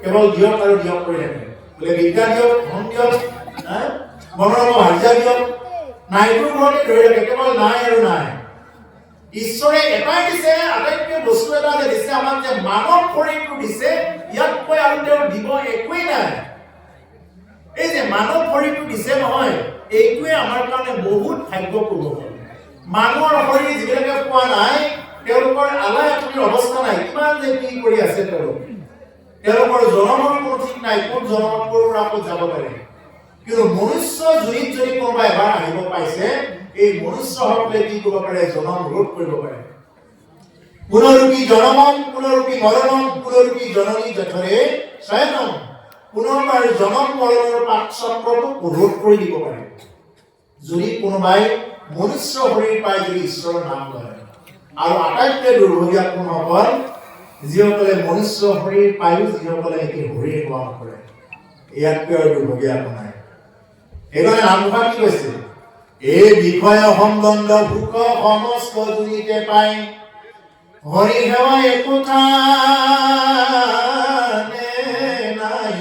কেৱল দিয়ক আৰু দিয়ক কৰি থাকে বোলে বিদ্যা দিয়ক ধন দিয়ক মনোৰম হাজিৰা দিয়ক নাইটোৰ ঘৰতে ধৰি থাকে কেৱল নাই আৰু নাই ঈশ্বৰে এটাই দিছে আটাইতকৈ বস্তু এটা যে দিছে আমাক যে মানৱ শৰীৰটো দিছে ইয়াতকৈ আৰু তেওঁৰ দিব একোৱেই নাই এই যে মানৱ শৰীৰটো দিছে নহয় এইটোৱে আমাৰ কাৰণে বহুত ভাগ্যপূৰ্ণ মানুহৰ শৰীৰ যিবিলাকে পোৱা নাই তেওঁলোকৰ আলাই আঁতৰিৰ অৱস্থা নাই কিমান যে কি কৰি আছে তেওঁলোকৰ জনমৰ কোনো ঠিক নাই কোন জনমত ক'ৰ পৰা ক'ত যাব পাৰে কিন্তু মনুষ্য জুৰিত যদি কোনোবা এবাৰ আহিব পাইছে এই মনুষ্যসকলে কি কৰিব পাৰে জনম ৰোধ কৰিব পাৰে পুনৰূপী জনমম পুনৰূপী মৰণম পুনৰূপী জননী যথৰে শয়নম পুনৰবাৰ জনম মৰণৰ পাক চক্ৰটো ৰোধ কৰি দিব পাৰে যদি কোনোবাই মনুষ্য শৰীৰ পাই যদি ঈশ্বৰৰ নাম লয় আৰু আটাইতকৈ দুৰ্ভাগ্য কোনসকল যিসকলে মনুষ্য শৰীৰ পায়ো যিসকলে একে শৰীৰ গ্ৰহণ কৰে ইয়াতকৈ আৰু দুৰ্ভাগ্য নাই এইকাৰণে নামঘোষা কি কৈছে এই বিষয় সম্বন্ধ ভোক সমস্ত জুৰিতে পাই হৰি সেৱা একোটা নাই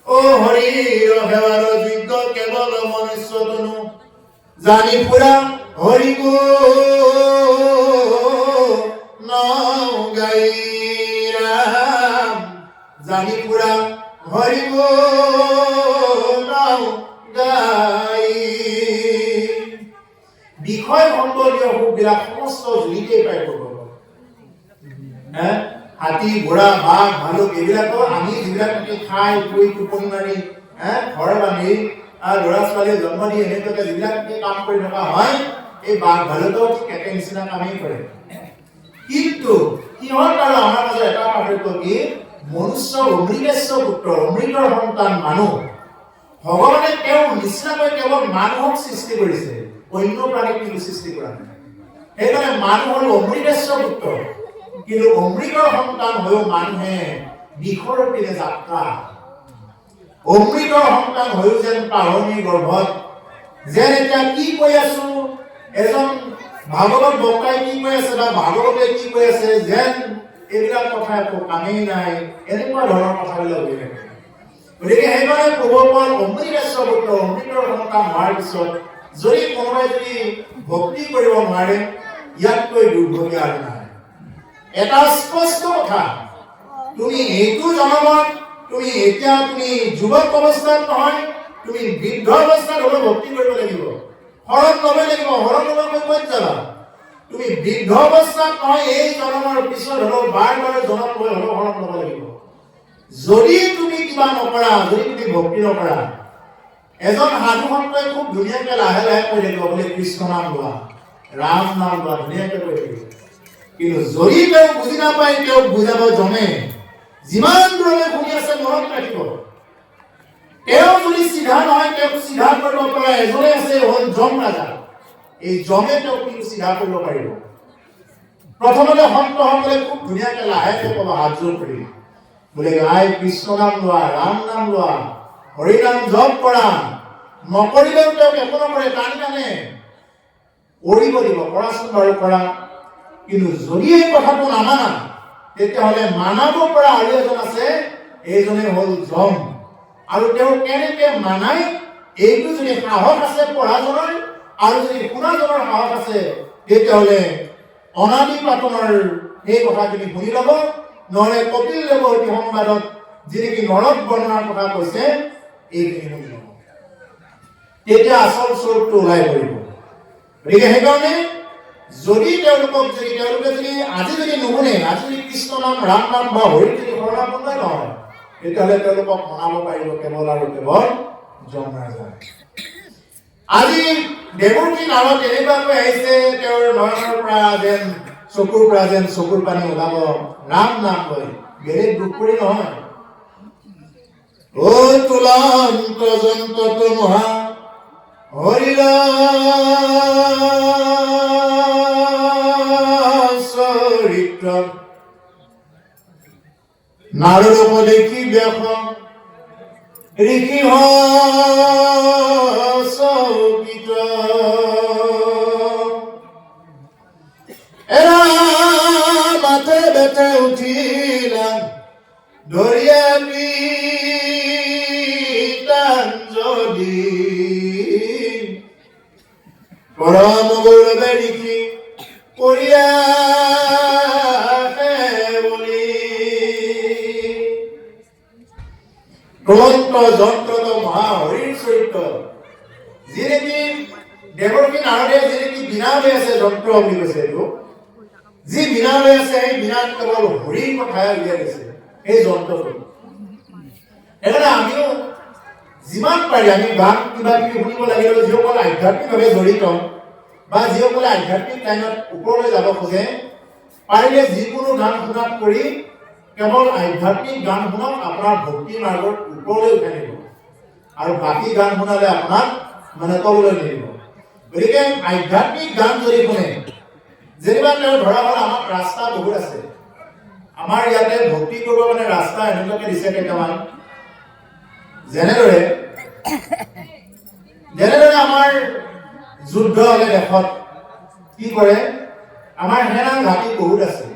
ও হৰিৰ সেৱাৰ যোগ্য কেৱল মনুষ্য তনু জানি পুৰা হৰি গো গাই জানি পুৰা হৰি গো গাই বিষয় সম্বন্ধীয় সুখবিলাক সমস্ত জুৰিতে পাই হাতী ঘোঁৰা বাঘ ভালুক এইবিলাকৰ আমি যিবিলাকে খাই শুই টোপনি মাৰি ঘৰ বান্ধি ল'ৰা ছোৱালীয়ে জন্ম দি এনেকুৱাকে যিবিলাকে কাম কৰি থকা হয় এই বাঘ ভালুকেও ঠিক একে নিচিনা কামেই কৰে কিন্তু সিহঁত আৰু আমাৰ মাজত এটা পাৰ্থক্য কি মনুষ্য অমৃতেশ্ব পুত্ৰ অমৃতৰ সন্তান মানুহ ভগৱানে তেওঁৰ নিচিনাকৈ কেৱল মানুহক সৃষ্টি কৰিছে অন্য প্ৰাণীক কিন্তু সৃষ্টি কৰা নাই সেইকাৰণে মানুহ হ'ল অমৃতেশ্ব পুত্ৰ কিন্তু অমৃতৰ সন্তান হৈও মানুহে বিষৰ পিনে যাত্ৰা অমৃতৰ সন্তান হৈও যেন পাহৰণিৰ গৰ্ভত যেন এতিয়া কি কৈ আছো এজন ভাগৱত বক্তাই কি কৈ আছে বা ভাগৱতে কি কৈ আছে যেন এইবিলাক কথা একো কামেই নাই এনেকুৱা ধৰণৰ কথাবিলাক হৈ থাকে গতিকে সেইকাৰণে প্ৰভুপাল অমৃতেশ্বৰ পুত্ৰ অমৃতৰ সন্তান হোৱাৰ পিছত যদি কোনোবাই যদি ভক্তি কৰিব নোৱাৰে ইয়াতকৈ দুৰ্ভাগ্য আৰু নাই এটা স্পষ্ট কথা তুমি এইটো জনমত তুমি এতিয়া তুমি যুৱক অৱস্থাত নহয় তুমি বৃদ্ধ অৱস্থাত হ'লেও ভক্তি কৰিব লাগিব শৰণ ল'ব লাগিব শৰণ ল'বলৈ ক'ত যাবা তুমি বৃদ্ধ অৱস্থাত নহয় এই জনমৰ পিছত হ'লেও বাৰ জনম লৈ হ'লেও শৰণ ল'ব লাগিব যদি তুমি কিবা নকৰা যদি তুমি ভক্তি নকৰা এজন সাধু সন্তই খুব ধুনীয়াকে লাহে লাহে কৈ থাকিব বোলে কৃষ্ণ নাম লোৱা ৰাম নাম লোৱা ধুনীয়াকে কৈ থাকিব কিন্তু যদি তেওঁ বুজি নাপায় তেওঁক বুজাব জমে যিমান দূৰলৈ শুনি আছে মনত ৰাখিব তেওঁ যদি চিধা নহয় তেওঁক চিধা কৰিব পৰা এজনে আছে হ'ল যম ৰাজা এই যমে তেওঁক কিন্তু চিধা কৰিব পাৰিব প্ৰথমতে সন্তসকলে খুব ধুনীয়াকে লাহেকে ক'ব হাত জোৰ কৰি বোলে আই কৃষ্ণ নাম লোৱা ৰাম নাম লোৱা হৰি নাম জপ কৰা নকৰিলেও তেওঁক একো নকৰে টানি টানে কৰিব দিব কৰাচোন বাৰু কৰা কিন্তু যদি এই কথাটো নামানা তেতিয়াহ'লে মানাব পৰা আৰু এজন আছে এইজনে হ'ল যম আৰু তেওঁ কেনেকে মানাই এইটো যদি সাহস আছে পঢ়াজনৰ আৰু যদি শুনাজনৰ সাহস আছে তেতিয়াহ'লে অনাদি পাতনৰ সেই কথাখিনি শুনি ল'ব নহ'লে কপিল দেৱৰ সংবাদত যিনেকি নৰক বৰ্ণনাৰ কথা কৈছে এইখিনি শুনি ল'ব তেতিয়া আচল স্বৰূপটো ওলাই পৰিব গতিকে সেইকাৰণে যদি তেওঁলোকে যদি আজি যদি নুশুনে আজি যদি কৃষ্ণ নাম ৰাম নাম বা হৰি যদি শৰণাপন্ন নহয় তেতিয়াহ'লে তেওঁলোকক মনাব পাৰিব কেৱল আৰু কেৱল যম ৰাজা আজি দেৱকী নামত এনেকুৱাকৈ আহিছে তেওঁৰ নয়নৰ পৰা যেন চকুৰ পৰা যেন চকুৰ পানী ওলাব ৰাম নাম লৈ বেলেগ দুখ কৰি নহয় ও তুলন্ত যন্ত মহা হৰিৰ চৰিত্ৰ নাৰদক দেখি ব্যাস ঋষি চকিত এৰা মাথে বেতে উঠিলা ধৰিয়া গীতাঞ্জলি পৰম গৌৰৱে লিখি কৰিয়া বুলি প্ৰমন্ত যন্ত্ৰত মহাহৰিৰ চৰিত্ৰ যি নেকি দেৱকী নাৰদে যি নেকি বীণা লৈ আছে যন্ত্ৰ বুলি কৈছে এইটো যি বীণা লৈ আছে সেই বীণাত কেৱল হৰিৰ কথাই উলিয়াই দিছে এই যন্ত্ৰটো সেইকাৰণে আমিও যিমান পাৰি আমি গান কিবা কিবি শুনিব লাগিলেও যিসকলে আধ্যাত্মিকভাৱে জড়িত বা যিসকলে আধ্যাত্মিক লাইনত ওপৰলৈ যাব খোজে পাৰিলে যিকোনো গান শুনাত কৰি কেৱল আধ্যাত্মিক গান শুনক আপোনাৰ ভক্তি মাৰ্গত ওপৰলৈ উঠাই নিব আৰু বাকী গান শুনালে আপোনাক মানে তললৈ নিদিব গতিকে আধ্যাত্মিক গান যদি শুনে যেনিবা তেওঁ ধৰা হ'ল আমাৰ ৰাস্তা বহুত আছে আমাৰ ইয়াতে ভক্তি কৰিব মানে ৰাস্তা এনেকুৱাকে দিছে কেইটামান যেনেদৰে আমাৰ যুদ্ধ হ'লে দেশত কি কৰে আমাৰ সেনা ঘাটি বহুত আছে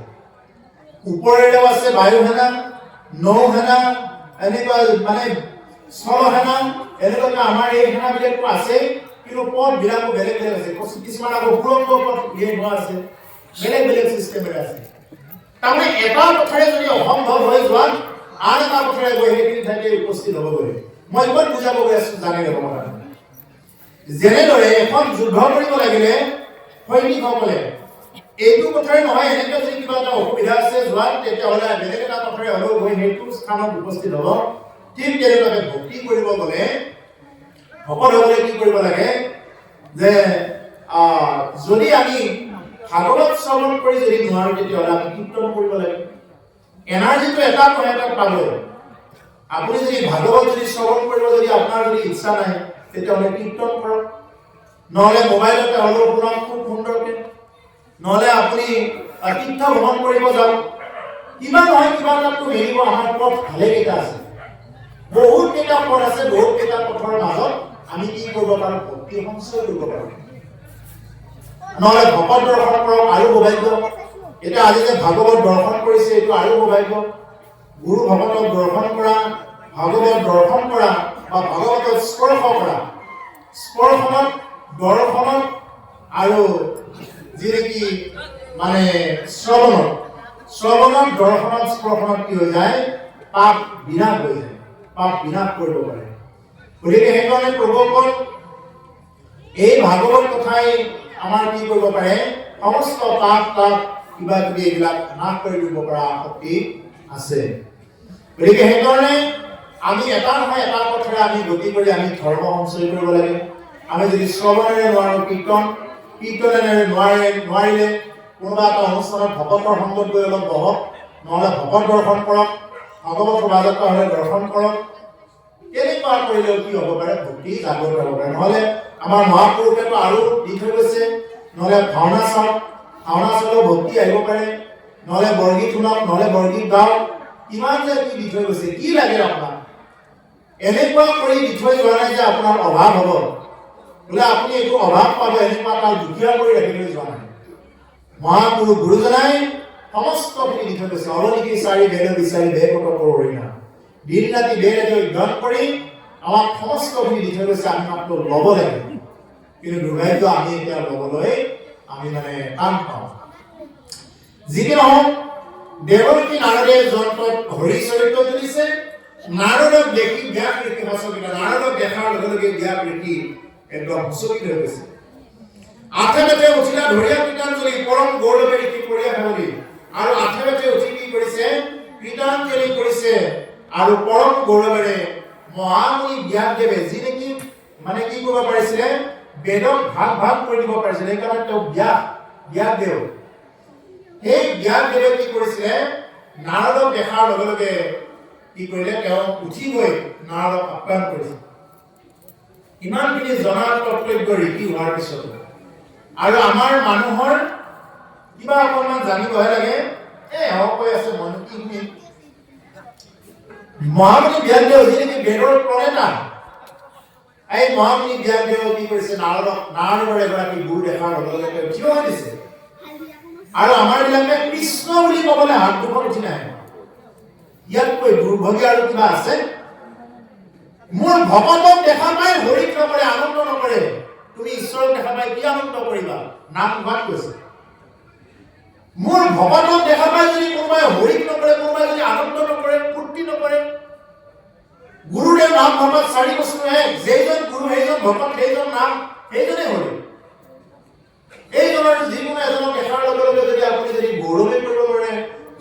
ওপৰেৰেও আছে বায়ু সেনা নৌ সেনা এনেকুৱা মানে স্থল সেনা এনেকুৱা আমাৰ এই সেনাবিলাকতো আছে কিন্তু পথবিলাকো বেলেগ বেলেগ আছে কিছুমান আকৌ সুৰংগ পথ হোৱা আছে বেলেগ বেলেগ চিষ্টেমেৰে আছে তাৰমানে এটা পথেৰে যদি অসম্ভৱ হৈ যোৱা আন এটা পথেৰে গৈ সেইখিনি ঠাইতে উপস্থিত হ'বগৈ মই ক'ত বুজাব গৈ আছো জানি ল'ব কাৰণে যেনেদৰে এখন যুদ্ধ কৰিব লাগিলে সৈনিকসকলে এইটো পথেৰে নহয় এনেকৈ যদি কিবা এটা অসুবিধা আছে যোৱাত তেতিয়াহ'লে বেলেগ এটা পথেৰে হ'লেও গৈ সেইটো স্থানত উপস্থিত হ'ব ঠিক তেনেকুৱাকে ভক্তি কৰিব গ'লে ভকতসকলে কি কৰিব লাগে যে যদি আমি ভাগৱত শ্ৰৱণ কৰি যদি নোৱাৰো তেতিয়াহ'লে আমি কীৰ্তন কৰিব লাগে এনাৰ্জিটো এটা নহয় এটা পাব আপুনি যদি ভাগৱত যদি শ্ৰৱণ কৰিব যদি আপোনাৰ যদি ইচ্ছা নাই তেতিয়াহ'লে কীৰ্তন কৰক নহ'লে মোবাইলতে হ'লেও শুনক খুব সুন্দৰকৈ নহ'লে আপুনি তীৰ্থ ভ্ৰমণ কৰিব যাওক কিবা নহয় কিবা এটাতো হেৰিব আমাৰ পথ ভালেকেইটা আছে বহুত কেইটা পথ আছে বহুত কেইটা পথৰ মাজত আমি কি কৰিব পাৰোঁ ভক্তি সঞ্চয় কৰিব পাৰোঁ নহ'লে ভকত দৰ্শন কৰক আৰু সৌভাগ্য এতিয়া আজি যে ভাগৱত দৰ্শন কৰিছে এইটো আৰু সৌভাগ্য গুৰু ভকতক দৰ্শন কৰা ভাগৱত দৰ্শন কৰা বা ভাগৱতক স্পৰ্শ কৰা স্পৰ্শনত দৰ্শনত আৰু যি নেকি মানে শ্ৰৱণত দৰ্শনত স্পৰ্শনত কি হৈ যায় পাপ বিনাশ হৈ যায় পাপ বিনাশ কৰিব পাৰে গতিকে সেইকাৰণে প্ৰভুসকল এই ভাগৱত কথাই আমাৰ কি কৰিব পাৰে সমস্ত পাপ কিবা কিবি এইবিলাক নাশ কৰি দিব পৰা শক্তি আছে গতিকে সেইকাৰণে আমি এটা নহয় এটা পথেৰে আমি গতি কৰি আমি ধৰ্ম সঞ্চয় কৰিব লাগে আমি যদি শ্ৰৱণেৰে নোৱাৰো কীৰ্তনেৰে নোৱাৰিলে কোনোবা এটা অনুষ্ঠানত ভকতৰ সংগত গৈ অলপ বহক নহ'লে ভকত দৰ্শন কৰক ভাগৱত সভাযত হ'লে দৰ্শন কৰক তেনেকুৱা কৰিলেও কি হ'ব পাৰে ভক্তি জাগ্ৰত হ'ব পাৰে নহ'লে আমাৰ মহাপুৰুষেতো আৰু দি থৈ গৈছে নহ'লে ভাওনা চাওক ভাওনা চালেও ভক্তি আহিব পাৰে নহ'লে বৰগীত শুনক নহ'লে বৰগীত গাওক কিমান যে কি দি থৈ গৈছে কি লাগে আপোনাক এনেকুৱা কৰি দি থৈ যোৱা নাই যে আপোনাৰ অভাৱ হ'ব বোলে আপুনি এইটো অভাৱ পাব এনেকুৱা কাল দুখীয়া কৰি ৰাখি থৈ যোৱা নাই মহাপুৰুষ গুৰুজনাই সমস্তখিনি দি থৈ গৈছে অৱনীতি চাৰি বেদ বিচাৰি বেকত কৰিনা দিন ৰাতি বেদ অধ্যয়ন কৰি আমাক সমস্তখিনি দি থৈ গৈছে আমি মাত্ৰ ল'ব লাগে কিন্তু দুৰ্ভাগ্য আমি এতিয়া ল'বলৈ আমি মানে টান পাওঁ যি কি নহওক দেৱকী নাৰদে যন্ত্ৰত হৰি চৰিত্ৰ তুলিছে নাৰদক দেখি ব্যাস ঋষি হচকিত নাৰদক দেখাৰ লগে লগে ব্যাস ঋষি একদম হচকিত হৈ গৈছে আঠে বেতে উঠিলা ধৰিয়া কীৰ্তনজলি পৰম গৌৰৱে ঋষি কৰিয়া ভাবি আৰু আঠে বেতে উঠি কি কৰিছে কীৰ্তনজলি কৰিছে আৰু পৰম গৌৰৱেৰে মহামুনি ব্যাসদেৱে যি নেকি মানে কি কৰিব পাৰিছিলে বেদক ভাগ কৰি দিব পাৰিছিলে সেইকাৰণে তেওঁ ব্যাসদেৱ সেই ব্যাসদেৱে কি কৰিছিলে নাৰদক দেখাৰ লগে লগে কি কৰিলে তেওঁ উঠি গৈ নাৰদক আপ্যায়ন কৰিছে ইমানখিনি জনাৰ কৰ্তব্য ঋষি হোৱাৰ পিছত আৰু আমাৰ মানুহৰ কিবা অকণমান জানিবহে লাগে এওঁ কৈ আছে মনে কি শুনি মহামুনি ব্যাসদেৱ যি নেকি বেদৰ প্ৰণেতা এই মহামুনি ব্যাসদেৱ কি কৰিছে নাৰদৰ এগৰাকী গুৰু দেখাৰ লগে লগে তেওঁ থিয় হৈ দিছে আৰু আমাৰ বিলাকে কৃষ্ণ বুলি ক'বলৈ হাত দুখন উঠি নাহে ইয়াতকৈ দুৰ্ভগী আৰু কিবা আছে? মোৰ ভকতক দেখা পাই হৰিক নকৰে, আনন্দ নকৰে, তুমি ঈশ্বৰক দেখা পাই কি আনন্দ কৰিবা? নাম ভাগ কৈছে। মোৰ ভকতক দেখা পাই যদি কোনোবাই হৰিক নকৰে, কোনোবাই যদি আনন্দ নকৰে, ফূৰ্তি নকৰে, গুৰুদেৱ নাম ভকত 4 বছৰহে, যেইজন গুৰু সেইজন ভকত, সেইজন নাম সেইজনে হৰি। এইজনৰ যিকোনো এজনক দেখাৰ লগে লগে যদি আপুনি যদি গৌৰৱে কৰিব পাৰে,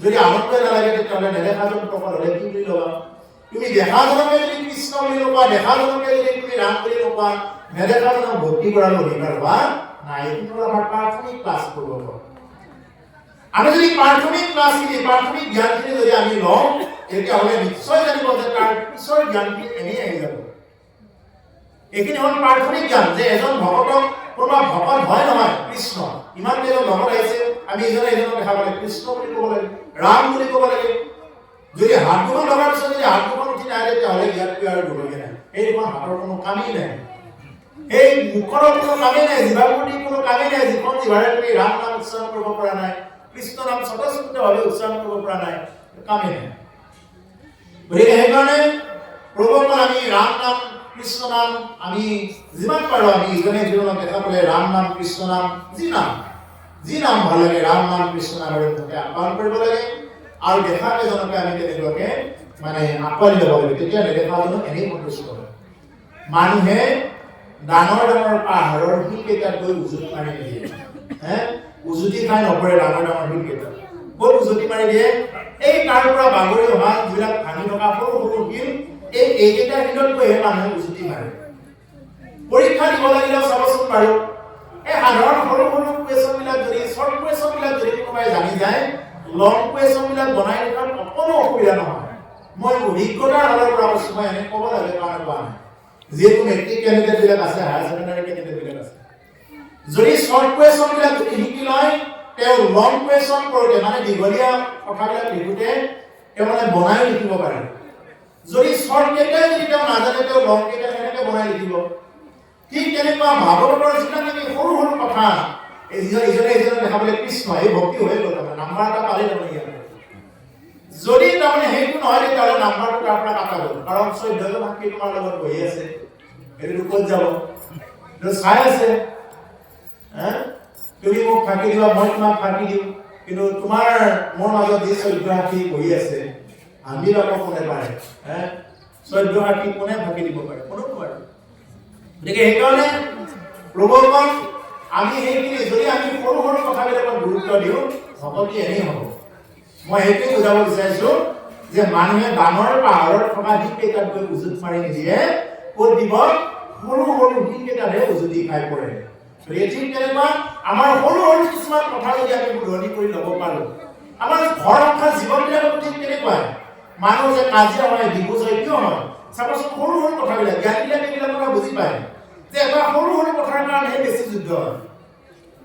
যদি আনন্দ নালাগে, তেতিয়াহ'লে নেদেখাজন প্ৰকট হ'লে কি বুলি ল'বা? তুমি দেখাজনকে যদি কৃষ্ণ বুলি নকোৱা, দেখাজনকে যদি তুমি ৰাম বুলি নকোৱা, নেদেখাজনক ভক্তি কৰাৰ অধিকাৰ হোৱা নাই। এইটো আমাৰ প্ৰাথমিক ক্লাছ কৰিব পাৰোঁ। আমি যদি প্ৰাথমিক ক্লাছখিনি, প্ৰাথমিক জ্ঞানখিনি যদি আমি লওঁ, তেতিয়াহ'লে নিশ্চয় জানিব যে তাৰ পিছৰ জ্ঞানখিনি এনেই আহি যাব। এইখিনি হ'ল প্ৰাথমিক জ্ঞান, যে এজন ভকতক কোনোবা ভকত হয় নহয় কৃষ্ণ। ইমান কেইজন ভকত আহিছে, আমি ইজনে ইজনক দেখা পালে কৃষ্ণ বুলি ক'ব লাগে, ৰাম বুলি ক'ব লাগে। যদি হাত দুখন লগাৰ পিছত যদি হাত দুখন উঠি নাহে, তেতিয়াহ'লে ইয়াতকৈ আৰু দুৰ্ভগী নাই। এই দুখন হাতৰ কোনো কামেই নাই, এই মুখৰ কোনো কামেই নাই, জিভাগুটিৰ কোনো কামেই নাই। যিখন জিভাৰে তুমি ৰাম নাম উচ্চাৰণ কৰিব পৰা নাই, কৃষ্ণ নাম স্বতঃস্ফূৰ্তভাৱে উচ্চাৰণ কৰিব পৰা নাই, কামেই নাই। গতিকে সেইকাৰণে প্ৰভুসকল আমি ৰাম নাম কৃষ্ণ নাম আমি যিমান পাৰোঁ আমি ইজনে সিজনক দেখা পালে ৰাম নাম কৃষ্ণ নাম যি নাম ভাল লাগে ৰাম নাম কৃষ্ণ নামেৰে আহ্বান কৰিব লাগে। আৰু দেখা কেইজনকে আমি তেনেকুৱাকে মানে আঁকোৱালি ল'ব লাগে, তেতিয়া নেদেখাজনক এনেই সন্তুষ্ট হয়। মানুহে ডাঙৰ ডাঙৰ পাহাৰৰ শিলকেইটাত গৈ উজুতি মাৰি দিয়ে, উজুতি খাই নপৰে ডাঙৰ ডাঙৰ শিলকেইটাত। ক'ত উজুতি মাৰি দিয়ে? এই তাৰ পৰা বাগৰি অহা যিবিলাক ভাঙি থকা সৰু সৰু শিল, এইকেইটা শিলত গৈহে মানুহে উজুতি মাৰে। পৰীক্ষা দিব লাগিলেও চাবচোন বাৰু, এই সাধাৰণ সৰু সৰু কুৱেশ্যনবিলাক যদি, শ্বৰ্ট কুৱেশ্যনবিলাক যদি কোনোবাই জানি যায়, লং কুৱেশ্যনবিলাক বনাই লিখাত অকণো অসুবিধা নহয়। মই অভিজ্ঞতাৰ ফালৰ পৰা কৈছোঁ, মই এনে ক'ব লাগে কাৰণে কোৱা নাই। যিহেতু মেট্ৰিক কেণ্ডিডেটবিলাক আছে, হায়াৰ ছেকেণ্ডাৰী কেণ্ডিডেটবিলাক আছে, যদি শ্বৰ্ট কুৱেশ্যনবিলাক যদি শিকি লয়, তেওঁ লং কুৱেশ্যন কৰোঁতে মানে দীঘলীয়া কথাবিলাক লিখোঁতে তেওঁ মানে বনাই লিখিব পাৰে। যদি শ্বৰ্ট কেইটাই যদি তেওঁ নাজানে, তেওঁ লং কেইটা কেনেকৈ বনাই লিখিব? ঠিক তেনেকুৱা ভাগৱতৰ যিবিলাক নেকি সৰু সৰু কথা, ইজনে ইজনক দেখাবলৈ কৃষ্ণ, এই ভক্তি হৈ গ'ল, তাৰমানে নাম্বাৰ এটা পালে তাৰমানে ইয়াত। যদি তাৰমানে সেইটো নহয়, তেতিয়াহ'লে নাম্বাৰটো তাৰ পৰা কাটা গ'ল। কাৰণ 14জন সাক্ষী তোমাৰ লগত বহি আছে, সেইটো ক'ত যাব? চাই আছে, তুমি মোক ফাঁকি দিবা, মই তোমাক ফাঁকি দিওঁ, কিন্তু তোমাৰ মোৰ মাজত যি 14 সাক্ষী বহি আছে, আমি আকৌ কোনে পাৰে? 14 সাক্ষী কোনে ফাঁকি দিব পাৰে? কোনো নোৱাৰে। গতিকে সেইকাৰণে প্ৰভুসকল আমি সেইখিনি যদি আমি সৰু সৰু কথাবিলাকক গুৰুত্ব দিওঁ, ভকতি এনেই হ'ব। মই সেইটোৱে বুজাব বিচাৰিছোঁ যে মানুহে ডাঙৰ পাহাৰত থকা শিলকেইটাত গৈ উজুত মাৰি নিদিয়ে, ক'ত দিব? সৰু সৰু শিলকেইটাতহে উজুতি খাই পৰে। ঠিক তেনেকুৱা আমাৰ সৰু সৰু কিছুমান কথা যদি আমি শুধৰণি কৰি ল'ব পাৰোঁ, আমাৰ ঘৰ ৰখা জীৱনবিলাকত ঠিক তেনেকুৱাই। মানুহ যে কাজিয়া হয়, ডিভোৰ্চ হয়, কিয় হয়? চাবচোন সৰু সৰু কথাবিলাক, জ্ঞানীবিলাক এইবিলাক কথা বুজি পায় যে এটা সৰু সৰু কথাৰ কাৰণেহে বেছি যুদ্ধ হয়।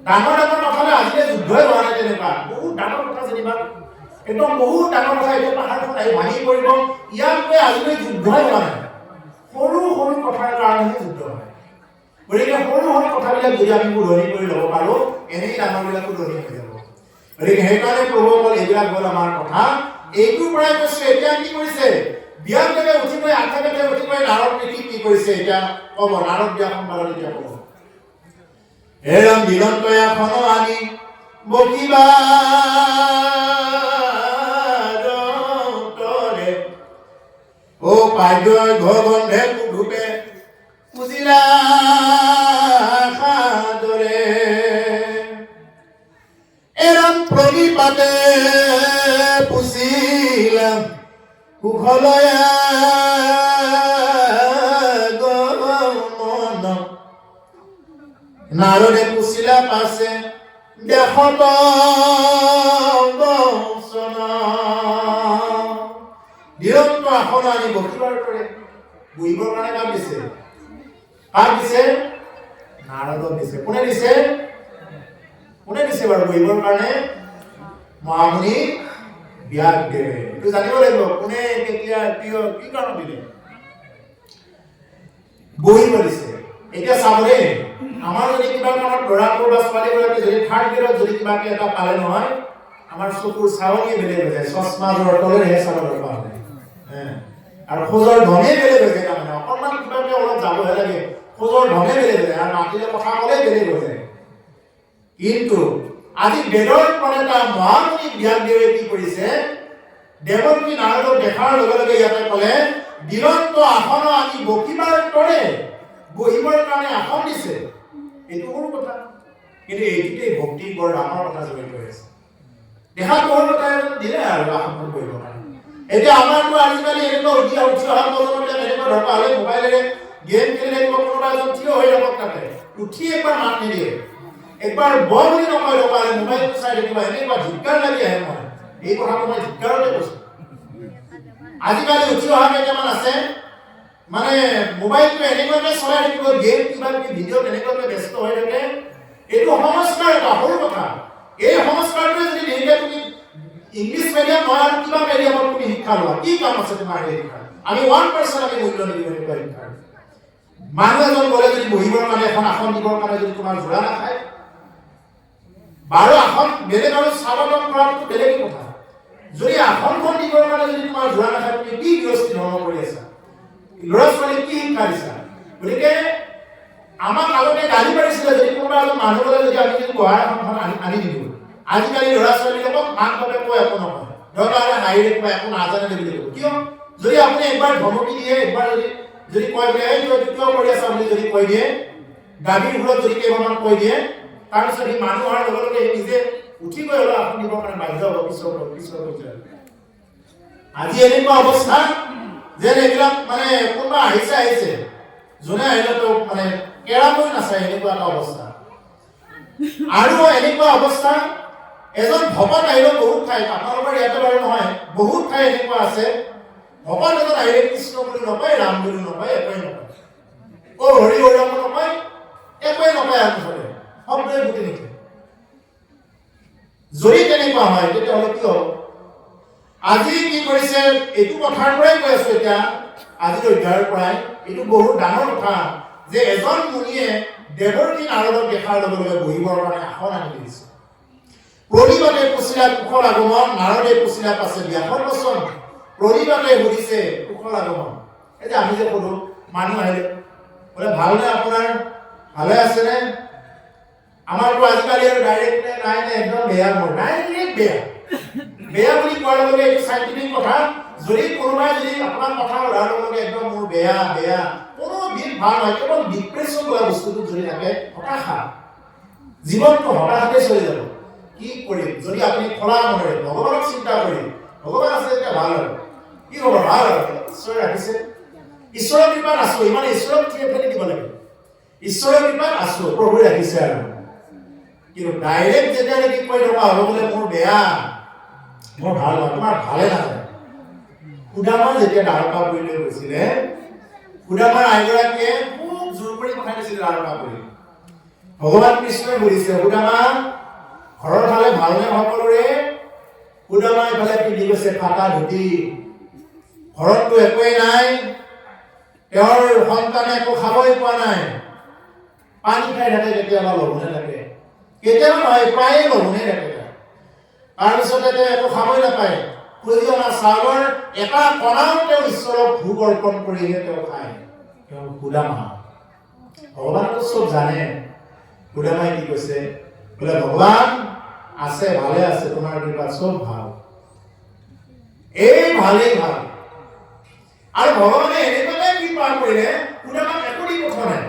ডাঙৰ ডাঙৰ কথালে আজিলৈ যুদ্ধই হোৱা নাই। তেনেকুৱা বহুত ডাঙৰ কথা যেনিবা, একদম বহুত ডাঙৰ কথা, এতিয়া পাহাৰখন আহি ভাঙি পৰিব, ইয়াতকৈ আজিলৈ যুদ্ধই হোৱা নাই। সৰু সৰু কথাৰ কাৰণেহে যুদ্ধ হয়। গতিকে সৰু সৰু কথাবিলাক যদি আমি শুধৰণি কৰি ল'ব পাৰোঁ, এনেই ডাঙৰবিলাক শুধৰণি হৈ যাব। গতিকে সেইকাৰণে প্ৰভুসকল এইবিলাক হ'ল আমাৰ কথা। এইটোৰ পৰাই কৈছোঁ, এতিয়া কি কৰিছে? ব্যাসদেৱে উঠি গৈ আঠাকেতে উঠি গৈ নাৰদ নীতি কি কৰিছে এতিয়া ক'ব। নাৰদ ব্যাস সম্বাদত এতিয়া ক'ব, হেৰাম বিলন্তয়াখন আনি বকিবা ও পাদ্যই ঘগন্ধে কুধুপে পুজিলা সাদৰে এৰাম প্ৰদীপাতে পুজিলাম কুশলয়া গমন। নাৰদে পুছিলা পাছে দেশত নিৰন্ত আসন আনি বহিবৰ দৰে বহিবৰ কাৰণে কাক দিছে? কাক দিছে? নাৰদক দিছে। কোনে দিছে? কোনে দিছে বাৰু বহিবৰ কাৰণে? মহামুনি ব্যাসদেৱে। এইটো জানিব লাগিব কোনে, কেতিয়া, কিয়, কি কাৰণত দিলে বহিব দিছে। এতিয়া চাব দেই, আমাৰ যদি কিবা কামত ল'ৰাবোৰ বা ছোৱালীগৰাকী যদি থাৰ্ড গ্ৰেডত যদি কিবাকে এটা পালে নহয়, আমাৰ চকুৰ চাৱনিয়ে বেলেগ হৈ যায়, চশমাযোৰৰ তলেৰেহে চাব দৰকাৰ হয়। আৰু খোজৰ ধনে বেলেগ হৈ যায় তাৰমানে অকণমান কিবাকে অলপ যাবহে লাগে খোজৰ ধনে বেলেগ হৈ যায় আৰু মাতিলে কথা ক'লে বেলেগ হৈ যায় কিন্তু আজি বেদৰ প্ৰণেতা মহামুনি ব্যাসদেৱে কি কৰিছে দেৱকী নাৰদক দেখাৰ লগে লগে ইয়াতে ক'লে দিৰন্ত আসন আমি বকিবাৰ তৰে বহিবৰ কাৰণে আসন দিছে এইটো সৰু কথা কিন্তু এইটোতে ভক্তিৰ বৰ ডাঙৰ কথা জড়িত হৈ আছে দেখা সৰু কথা দিলে আৰু আসন কৰিব কাৰণে এতিয়া আমাৰতো আজিকালি এনেকুৱা উঠি অহা প্ৰজন্মবিলাক এনেকুৱা ধৰক হ'লে মোবাইলেৰে গেম খেলি থাকিব কোনোবা এজন থিয় হৈ যাব তাতে উঠি একবাৰ মাত নিদিয়ে একবাৰ বৰ বুলি নকয় ৰ'বা মোবাইলটো চাই থাকিব এনেকুৱা ধিক্কাৰ লাগি আহে মই এই কথাটো মই ধিক্কাৰতে কৈছোঁ আজিকালি উঠি অহা কেইটামান আছে মানে মোবাইলটো এনেকুৱাকে চলাই থাকিব গেম কিবা কিবি ভিডিঅ'ত এনেকুৱাকে ব্যস্ত হৈ থাকে এইটো সংস্কাৰ এটা সৰু কথা এই সংস্কাৰটোৱে যদি নিদিয়ে তুমি ইংলিছ মিডিয়াম নহয় আৰু কিবা মিডিয়ামত তুমি শিক্ষা লোৱা কি কাম আছে তোমাৰ এই শিক্ষা আমি 1% আমি মূল্য নিদিব এনেকুৱা শিক্ষা মানুহ এজন গ'লে যদি বহিবৰ কাৰণে এখন আসন দিবৰ কাৰণে যদি তোমাৰ যোৰা নাখায় বাৰু আসন বেলেগ আৰু স্বাগতম কৰাটো বেলেগ কথা যদি আসনখন দিবৰ কাৰণে যদি তোমাৰ যোৰা নাখায় তুমি কি গৃহস্থী ধৰ্ম কৰি আছা ল'ৰা ছোৱালীক কি শিক্ষা দিছা গতিকে আমাক আগতে গালি পাৰিছিলে যদি কোনোবা এজন মানুহ গ'লে যদি আমি যদি বহাৰ আসনখন আনি দিলোঁ আজিকালি ল'ৰা ছোৱালীবিলাকক মাক বাপেকে একো নকয় দৰকাৰ হাঁহিৰে কিবা একো নাজানে বুলি ক'ব কিয় যদি আপুনি একবাৰ ধমকি দিয়ে একবাৰ যদি কয় বোলে এই তই কিয় কৰি আছা বুলি যদি কৈ দিয়ে দাবীৰ ভুলত যদি কেইবাৰমান কৈ দিয়ে তাৰপিছত সি মানুহ অহাৰ লগে লগে নিজে উঠি গৈ হ'লেও আসন দিবৰ কাৰণে বাধ্য হ'ব পিছৰ আজি এনেকুৱা অৱস্থা যেন এইবিলাক মানে কোনোবা আহিছে যোনে আহিলে তেওঁ মানে কেৰাকৈ নাচায় এনেকুৱা এটা অৱস্থা আৰু এনেকুৱা অৱস্থা এজন ভকত আহিলেও বহুত ঠাই আপোনালোকৰ ইয়াতে বাৰু নহয় বহুত ঠাই এনেকুৱা আছে ভকত এজন আহিলে কৃষ্ণ বুলি নকয় ৰাম বুলি নকয় একোৱেই নকয় হৰি ৰাম নকয় একোৱেই নকয় আৰু মুঠতে শব্দই ফুটি নুঠে যদি তেনেকুৱা হয় তেতিয়াহ'লে কি হ'ব আজি কি কৰিছে এইটো কথাৰ পৰাই কৈ আছো এতিয়া আজিৰ অধ্যায়ৰ পৰাই এইটো বহুত ডাঙৰ কথা যে এজন মুনিয়ে দেৱকী নাৰদক দেখাৰ লগে লগে বহিবৰ কাৰণে আসন আনি দিছে প্ৰণিপাতে পুছিলা কুশল আগমন নাৰদে পুছিলা পাছে ব্যাসৰ বচন প্ৰণিপাতে সুধিছে কুশল আগমন এই যে আমি যে সোধো মানুহ আহিলে বোলে ভালনে আপোনাৰ ভালে আছেনে আমাৰতো আজিকালি আৰু ডাইৰেক্ট নাই একদম বেয়া মোৰ ডাইৰেক্ট বেয়া বুলি কোৱাৰ লগে লগে এইটো চাইণ্টিফিক কথা যদি কোনোবাই যদি আপোনাৰ কথা ওলাৰ লগে লগে একদম মোৰ বেয়া কোনো দিন ভাল নহয় কেৱল ডিপ্ৰেশ্যন বোলা বস্তুটো যদি থাকে হতাশা জীৱনটো হতাশাতে চলি যাব কি কৰিম যদি আপুনি খোলা মনেৰে ভগৱানক চিন্তা কৰি ভগৱান আছে তেতিয়া ভাল আৰু কি হ'ব ভাল আৰু ঈশ্বৰে ৰাখিছে ঈশ্বৰৰ কৃপাত আছো ইমান ঈশ্বৰক ফেলি দিব লাগে ঈশ্বৰৰ কৃপাত আছো প্ৰভুৱে ৰাখিছে আৰু কিন্তু ডাইৰেক্ট যেতিয়া নেকি কৈ থকা হ'ব বোলে মোৰ বেয়া মোৰ ভাল নহয় তোমাৰ ভালে নালাগে সুদামাৰ যেতিয়া দ্বাৰকাপুৰীলৈ গৈছিলে সুদামাৰ আইগৰাকীয়ে খুব জোৰ কৰি পঠাই দিছিল দ্বাৰকাপুৰী ভগৱান কৃষ্ণই সুধিছে সুদামা ঘৰৰ ফালে ভালনে সকলোৰে সুদামা ইফালে পিন্ধি গৈছে ফাটা ধুতি ঘৰততো একোৱেই নাই তেওঁৰ সন্তানে একো খাবই পোৱা নাই পানী খাই থাকে কেতিয়াবা লঘোণে থাকে কেতিয়াবা নহয় প্ৰায়ে লঘোণে থাকে তাৰপিছতে তেওঁ একো খাবই নাপায় খুজি অনা চাউলৰ এটা কণাও তেওঁ ঈশ্বৰক ভোগ অৰ্পণ কৰিহে তেওঁ খায় তেওঁ সুদামা ভগৱানতো চব জানে সুদামাই কি কৈছে বোলে ভগৱান আছে ভালে আছে তোমাৰ কৃপাত চব ভাল এই ভালেই ভাল আৰু ভগৱানে এনেকুৱাকে কৃপা কৰিলে সুদামাক একো দি পঠোৱা নাই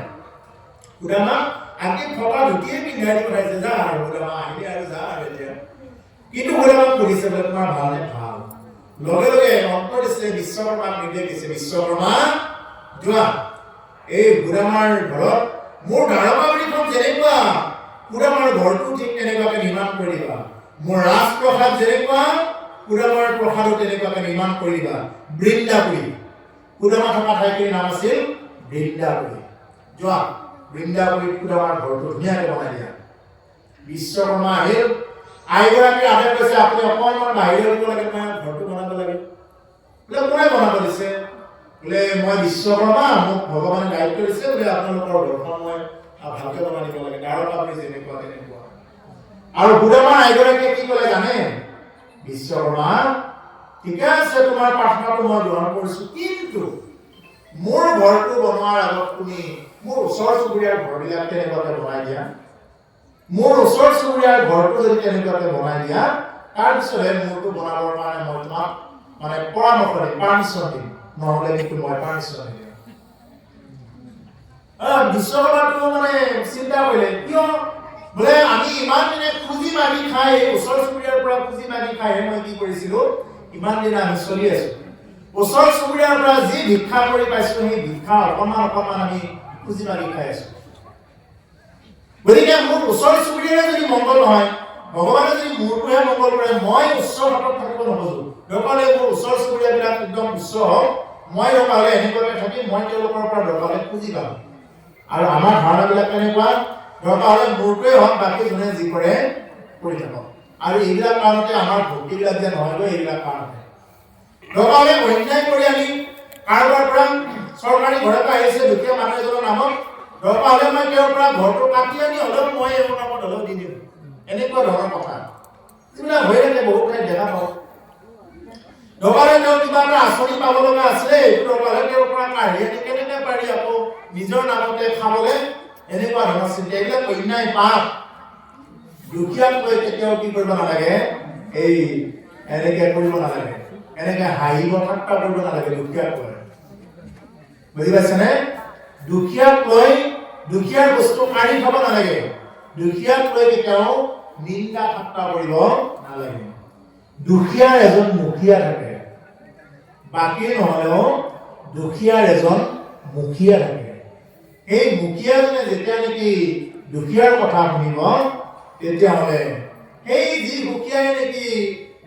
সুদামাক আনকি ফটা ধুতিয়ে পিন্ধাই দি পঠাইছে যা আৰু সুদামা আহিলে আৰু যা আৰু এতিয়া কিন্তু সুদামাক সুধিছে বোলে তোমাৰ ভালনে ভাল লগে লগে অন্তৰ দিছে বিশ্বকৰ্মাক নিৰ্দেশ দিছে বিশ্বকৰ্মা যোৱা এই সুদামাৰ ঘৰত মোৰ দ্বাৰকাপুৰীখন যেনেকুৱা সুদামাৰ ঘৰটো ঠিক তেনেকুৱাকে নিৰ্মাণ কৰি দিবা মোৰ ৰাজপ্ৰসাদ যেনেকুৱা সুদামাৰ প্ৰসাদো তেনেকুৱাকে নিৰ্মাণ কৰি দিবা বৃন্দাপুৰী সুদামা থকা ঠাইখিনিৰ নাম আছিল বৃন্দাপুৰী যোৱা বৃন্দাপুৰীত সুদামাৰ ঘৰটো ধুনীয়াকে বনাই দিয়া বিশ্বকৰ্মা আহিল আইগৰাকীৰ আদেশ কৈছে আপুনি অকণমান বাহিৰলৈ যাব লাগে মই ঘৰটো বনাব লাগে বোলে কোনে বনাব দিছে বোলে মই বিশ্বকৰ্মা মোক ভগৱানে দায়িত্ব দিছে বোলে আপোনালোকৰ ঘৰখন মই ভালকে বনাই দিব লাগে দ্বাৰকাপুৰী যেনেকুৱা তেনেকুৱা আৰু সুদামাৰ আইগৰাকীয়ে কি ক'লে জানে বিশ্বকৰ্মা ঠিকে আছে তোমাৰ প্ৰাৰ্থনাটো মই গ্ৰহণ কৰিছোঁ, কিন্তু মোৰ ঘৰটো বনোৱাৰ আগত তুমি মোৰ ওচৰ চুবুৰীয়াৰ ঘৰবিলাক কেনেকুৱাকৈ বনাই দিয়া, মোৰ ওচৰ চুবুৰীয়াৰ ঘৰটো যদি কেনেকুৱাকৈ বনাই দিয়া, তাৰপিছতহে মোৰটো বনাবৰ কাৰণে মই তোমাক মানে পৰামৰ্শ দিম, পাৰ্মিশ্যন দিম, নহ'লে কিন্তু মই পাৰ্মিশ্যন দিম। বিশ্বকৰ্মাটো মানে চিন্তা কৰিলে, কিয় বোলে আমি ইমান দিনে খুজি মাগি খাই, ওচৰ চুবুৰীয়াৰ পৰা খুজি মাগি খাইহে মই কি কৰিছিলো, ইমান দিনে আমি চলি আছো। ওচৰ চুবুৰীয়াৰ পৰা যি ভিক্ষা কৰি পাইছো, সেই ভিক্ষা অকণমান আমি খুজি মাগি খাই আছো। গতিকে মোৰ ওচৰ চুবুৰীয়াৰে যদি মংগল নহয়, ভগৱানে যদি মোৰটোহে মংগল কৰে, মই উচ্চ হাতত থাকিব নোখোজো। দৰকাৰ হ'লে মোৰ ওচৰ চুবুৰীয়াবিলাক একদম উচ্চ হওক, মই দৰকাৰ হ'লে এনেকুৱাকৈ থাকি মই তেওঁলোকৰ পৰা দৰকাৰ হ'লে খুজি পাম। আৰু আমাৰ ধাৰণাবিলাক কেনেকুৱা, দৰকাৰ হ'লে মোৰটোৱে হওক, বাকী যোনে যি কৰে কৰি থাকক। আৰু এইবিলাক কাৰণতে আমাৰ ভক্তিবিলাক যে নহয়গৈ, এইবিলাক কাৰণতে দৰকাৰ হ'লে অন্যায় কৰি আমি কাৰোবাৰ পৰা চৰকাৰী ঘৰৰ পৰা আহিছে দুখীয়া মানুহ এজনৰ নামত, দৰকাৰ হ'লে মই তেওঁৰ পৰা ঘৰটো কাটি আনি হ'লেও মই এইবোৰ নামত হ'লেও দি দিম। এনেকুৱা ধৰণৰ কথা যিবিলাক হৈ থাকে বহুত ঠাইত দেখা পাওঁ। দৰকাৰ হ'লে তেওঁ কিবা এটা আঁচনি পাব লগা আছিলে, এইটো দৰকাৰ হ'লে তেওঁৰ পৰা কাঢ়ি আনি কেনেকৈ পাৰি আকৌ নিজৰ নামতে খাবলৈ, এনেকুৱা ধৰণৰ চিন্তা। এইবিলাক অন্যায় পাপ। দুখীয়াক লৈ কেতিয়াও কি কৰিব নালাগে, এই এনেকে কৰিব নালাগে, এনেকে হাঁহিব ঠাট্টা কৰিব নালাগে দুখীয়াক লৈ। বুজি পাইছেনে? দুখীয়াক লৈ দুখীয়াৰ বস্তু কাঢ়ি খাব নালাগে, দুখীয়াক লৈ কেতিয়াও নিন্দা ঠাট্টা কৰিব নালাগে। দুখীয়াৰ এজন মুখীয়া থাকে, বাকী নহলেও দুখীয়াৰ এজন মুখীয়া থাকে। এই মুখীয়াজনে যেতিয়া নেকি দুখীয়াৰ কথা শুনিব, তেতিয়াহ'লে সেই যি মুখীয়াই নেকি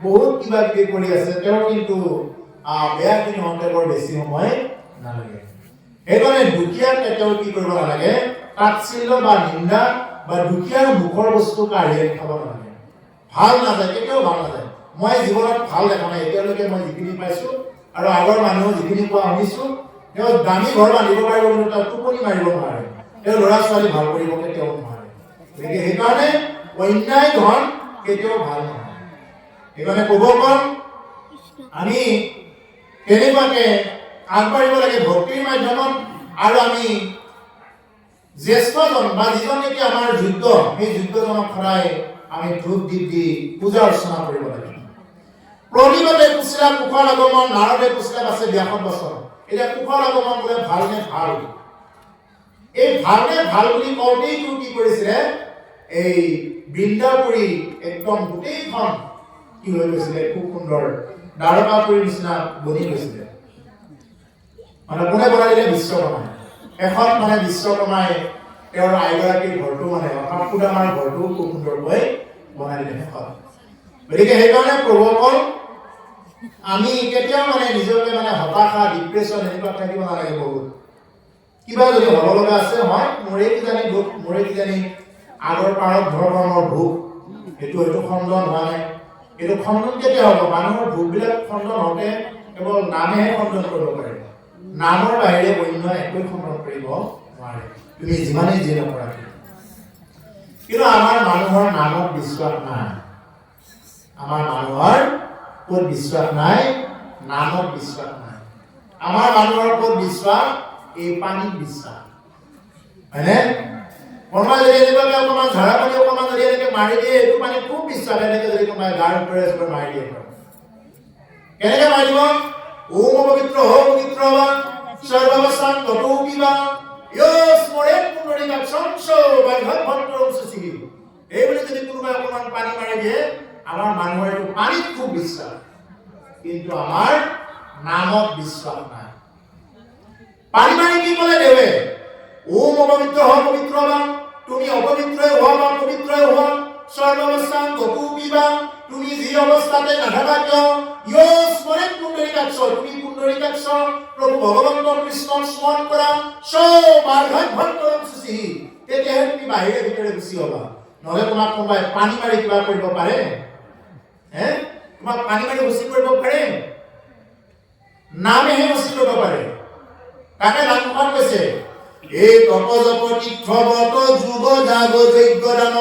বহুত কিবা কিবি কৰি আছে, তেওঁৰ কিন্তু বেয়াখিনি হওঁতে বৰ বেছি সময় নালাগে। সেইকাৰণে দুখীয়াক কেতিয়াও কি কৰিব নালাগে, তাচ্ছিল্য বা নিন্দা বা দুখীয়াৰ মুখৰ বস্তু কাঢ়ি আনি খাব নালাগে। ভাল নাযায়, কেতিয়াও ভাল নাযায়। মই জীৱনত ভাল দেখা নাই এতিয়ালৈকে, মই যিখিনি পাইছো আৰু আগৰ মানুহ যিখিনি কোৱা শুনিছো, তেওঁ দামী ঘৰ বান্ধিব পাৰিব, কিন্তু তেওঁ টোপনি মাৰিব নোৱাৰে, তেওঁ ল'ৰা ছোৱালী ভাল কৰিব কেতিয়াও নোৱাৰে। গতিকে সেইকাৰণে অন্যায় ধন কেতিয়াও ভাল নহয়। সেইকাৰণে ক'ব কম, আমি কেনেকুৱাকে আগবাঢ়িব লাগে ভক্তিৰ মাধ্যমত, আৰু আমি জ্যেষ্ঠজন বা যিজন নেকি আমাৰ যোগ্য, সেই যোগ্যজনক সদায় আমি ধূপ দীপ দি পূজা অৰ্চনা কৰিব লাগে। প্ৰতিবাদে কুশলা কুশল আগমন, নাৰদে কুশলা আছে ব্যাসত বচন। এতিয়া কুশল আগমন বোলে ভাল নে ভাল, এই ভাল নে ভাল বুলি কওঁতেই কি কৰিছিলে, এই বৃন্দাপুৰী একদম গোটেইখন কি হৈ গৈছিলে, খুব সুন্দৰ দ্বাৰকাপুৰীৰ নিচিনা বনি গৈছিলে। মানে কোনে বনাই দিলে? বিশ্বকৰ্মাই। শেষত মানে বিশ্বকৰ্মাই তেওঁৰ আইগৰাকীৰ ঘৰটো মানে অৰ্থাৎ সুদামাৰ ঘৰটো খুব সুন্দৰকৈ বনাই দিলে শেষত। গতিকে সেইকাৰণে প্ৰভুসকল, আমি কেতিয়াও মানে নিজকে মানে হতাশা, ডিপ্ৰেশ্যন এনেকুৱা থাকিব নালাগে। বহুত কিবা যদি হ'ব লগা আছে, হয় মোৰে কিজানি দুখ, মোৰে কিজানি আগৰ পাৰত ধৰ্মৰ ভোগ, সেইটো হয়তো খণ্ডন হোৱা নাই। এইটো খণ্ডন কেতিয়া হ'ব? মানুহৰ ভোগবিলাক খণ্ডন হওঁতে কেৱল নামেহে খণ্ডন কৰিব পাৰে, নামৰ বাহিৰে অন্য একোৱে খণ্ডন কৰিব নোৱাৰে, তুমি যিমানেই যি নকৰা। কিন্তু আমাৰ মানুহৰ নামত বিশ্বাস নাই। আমাৰ মানুহৰ ক'ত বিশ্বাস নাই? নামত বিশ্বাস নাই। আমাৰ মানুহৰ ক'ত বিশ্বাস? এই পানীত বিশ্বাস, হয়নে? কোনোবাই যদি এনেকুৱাকে অকণমান ঝাৰা পানী অকণমান যদি এনেকে মাৰি দিয়ে, এইটো পানী খুব বিশ্বাস। এনেকে যদি কোনোবাই গাৰ ওপৰে মাৰি দিয়ে, কেনেকে মাৰি দিব? ওম পবিত্ৰ হ পবিত্ৰ বা সৰ্বাৱস্থান গতৌ কিবা ইয়স মৰে পুনৰিকাক সংস বাইঘত ভক্তৰম সুচিহি। এই বুলি যদি কোনোবাই অকণমান পানী মাৰি দিয়ে, আমাৰ মানুহৰ এইটো পানীত খুব বিশ্বাস, কিন্তু আমাৰ নামত বিশ্বাস নাই। পানী মাৰি কি ক'লে দেৱে? ওম অপবিত্ৰ হ পবিত্ৰ বা, তুমি অপবিত্ৰই হোৱা বা পবিত্ৰই হোৱা, সৰ্বাৱস্থান গতৌ কিবা, তুমি যি অৱস্থাতে নাথাকা কিয়, ইয়স মৰে পুনৰিকাক্ষ, তুমি পুনৰিকাক্ষ প্ৰভু ভগৱন্ত কৃষ্ণক স্মৰণ কৰা, সৰ্বাৰ্ঘত ভক্তৰম সুচিহি, তেতিয়াহে তুমি বাহিৰে ভিতৰে গুচি হ'বা। নহ'লে তোমাক কোনোবাই পানী মাৰি কিবা কৰিব পাৰে? তোমাক পানী মাৰি গুচি কৰিব পাৰে? নামেহে গুচি কৰিব পাৰে। তাকে নামখন কৈছে, এই তপজপ তীৰ্থবত যুগ জাগ যজ্ঞ দান,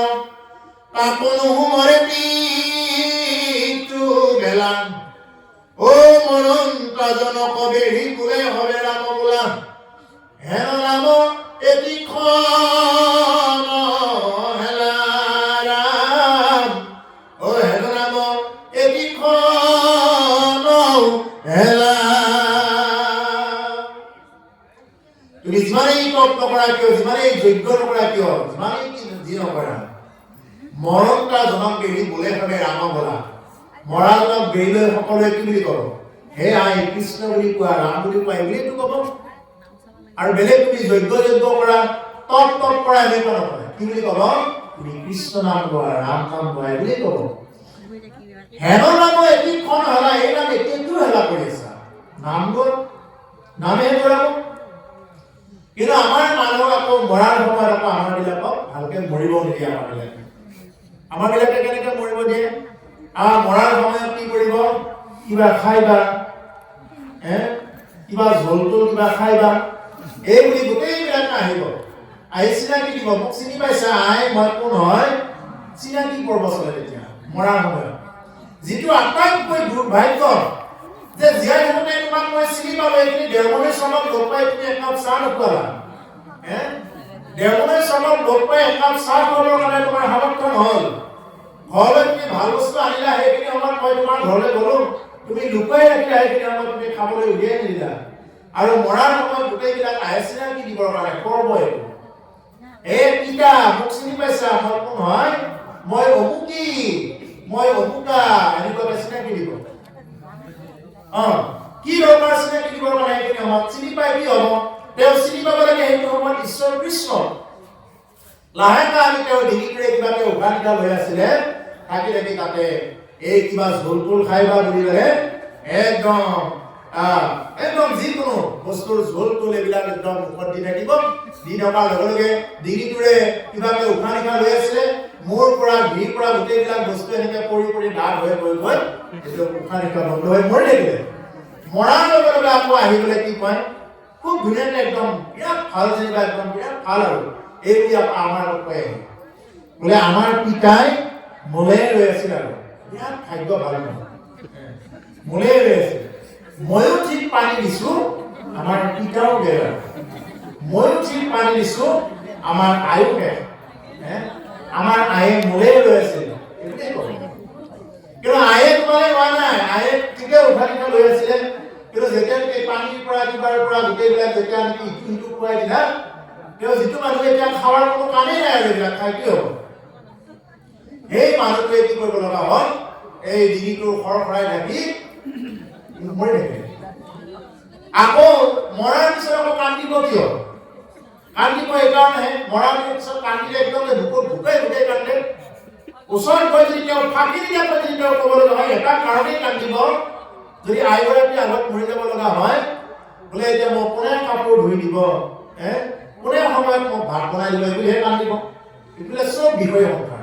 তাপনো মৰে পিতৃ বেলান, ও মনন্তা জনক বেঢ়ি কুলে হবে রাম বোলা হেন নাম এটি খন হেলা রাম ও হেন নাম এটি খন হেলা তুমি যিমানেই তপ নকৰা কিয় যিমানেই যজ্ঞ নকৰা কিয় যিমানেই যি নকৰা মৰণটা জনক বেঢ়ি বোলে ভাবে ৰাম বোলা মৰা জনক বেঢ়ি লৈ সকলোৱে কি বুলি ক'ব হে আই কৃষ্ণ বুলি কোৱা ৰাম বুলি কোৱা এইবুলিতো ক'ব আৰু বেলেগ তুমি যজ্ঞ কৰা তপ কৰা এনেকুৱা নকৰে কি বুলি ক'ব তুমি কৃষ্ণ নাম লোৱা ৰাম নাম লোৱা বুলি ক'ব হেন নাম এটিখন হেলা এই নাম এতিয়াতো হেলা কৰি আছা নাম গ'ল নামে কৰাব কিন্তু আমাৰ মানুহক আকৌ মৰাৰ সময়ত আকৌ আমাৰ বিলাকক ভালকে মৰিব নিদিয়ে আমাৰ বিলাকে কেনেকে মৰিব দিয়ে মৰাৰ সময়ত কি কৰিব কিবা খাইবা কিবা জলটো কিবা খাইবা এই বুলি গোটেইবিলাক আহিব আহি চিনাকি দিব মোক চিনি পাইছা আই মই কোন হয় চিনাকি কৰিব চলে তেতিয়া মৰাৰ সময়ত যিটো আটাইতকৈ দুৰ্ভাগ্য যে জীয়াই থাকোঁতে তোমাক মই চিনি পালো এইখিনি দেওমণি চমক লগ পাই তুমি একাপ চাহ নোখোৱালা দেওমণি চমক লগ পাই একাপ চাহ খোৱাবৰ কাৰণে তোমাৰ সামৰ্থ্য নহ'ল ঘৰলৈ তুমি ভাল বস্তু আনিলা সেইখিনি সময়ত মই তোমাৰ ঘৰলৈ গ'লো তুমি লুকুৱাই ৰাখিলা সেইখিনি সময়ত তুমি খাবলৈ উলিয়াই নিদিলা আৰু মৰাৰ সময়ত গোটেইবিলাক আহে চিনাকি দিবৰ কাৰণে কৰব এইটো পিতা মোক চিনি পাইছা মই কোন হয় মই অমুকি মই অমুকা এনেকুৱা চিনাকি দিব কি দৰকাৰ চিনাকি দিবৰ কাৰণে সেইখিনি সময়ত চিনি পাই কি হ'ব তেওঁ চিনি পাব লাগে সেইটো সময়ত ঈশ্বৰ কৃষ্ণ লাহেকৈ আমি তেওঁ ডিঙিটোৰে কিবাকে উশাহ নিশাহ লৈ আছিলে থাকি থাকি তাতে এই কিবা ঝোল টোল খাইবা বুলি ক'লে একদম যিকোনো বস্তুৰ ঝোল টোল এইবিলাক একদম মুখত দি থাকিব দি থকাৰ লগে লগে ডিঙিটোৰে কিবাকে উশাহ নিশাহ লৈ আছিলে মূৰ পৰা ঘিৰ পৰা গোটেইবিলাক বস্তু এনেকে পৰি ডাঠ হৈ গৈ এইটো উশাহ নিশাহ বন্ধ হৈ মৰি থাকিলে মৰাৰ লগে লগে আকৌ আহি গ'লে কি কয় খুব ধুনীয়াকে একদম বিৰাট ভাল যেনিবা একদম বিৰাট ভাল আৰু এইবুলি আমাৰ কয় বোলে আমাৰ পিতাই মোলে ৰৈ আছিল আৰু বিৰাট খাদ্য ভাল নহয় মোলে ৰৈ আছিল ময়ো ঠিক পানী দিছো আমাৰ পিতাও গেল ময়ো ঠিক পানী দিছো আমাৰ আয়ু শেষ আমাৰ আয়ে মোলে ৰৈ আছিল কিন্তু আয়ে তোমালে হোৱা নাই আয়ে ঠিকে উশাহ নিশাহ লৈ আছিলে কিন্তু যেতিয়া নেকি পানীৰ পৰা কিবাৰ পৰা গোটেইবিলাক যেতিয়া নেকি ইটো সিটো খুৱাই দিলা তেওঁ যিটো মানুহে এতিয়া খাৱাৰ কোনো কামেই নাই আৰু এইবিলাক খাই কি হ'ব সেই মানুহটোৱে কি কৰিব লগা হ'ল এই ডিঙিটো খৰখৰাই ঢাকি মৰি থাকিলে আকৌ মৰাৰ পিছত আকৌ কান্দিব কিয় কান্দিব এইকাৰণে মৰাৰ পিছত কান্দিলে একদম বুকুত ভুকাই কান্দে ওচৰত গৈ যদি তেওঁ ফাঁকি দিয়াকৈ যদি তেওঁ ক'ব লগা হয় এটা কাৰণেই কান্দিব যদি আইগৰাকী আগত মৰি যাব লগা হয় বোলে এতিয়া মোক কোনে কাপোৰ ধুই দিব কোনে সময়ত মোক ভাত বনাই দিব বুলিহে কান্দিব এইবিলাক চব বিষয়ে সংসাৰ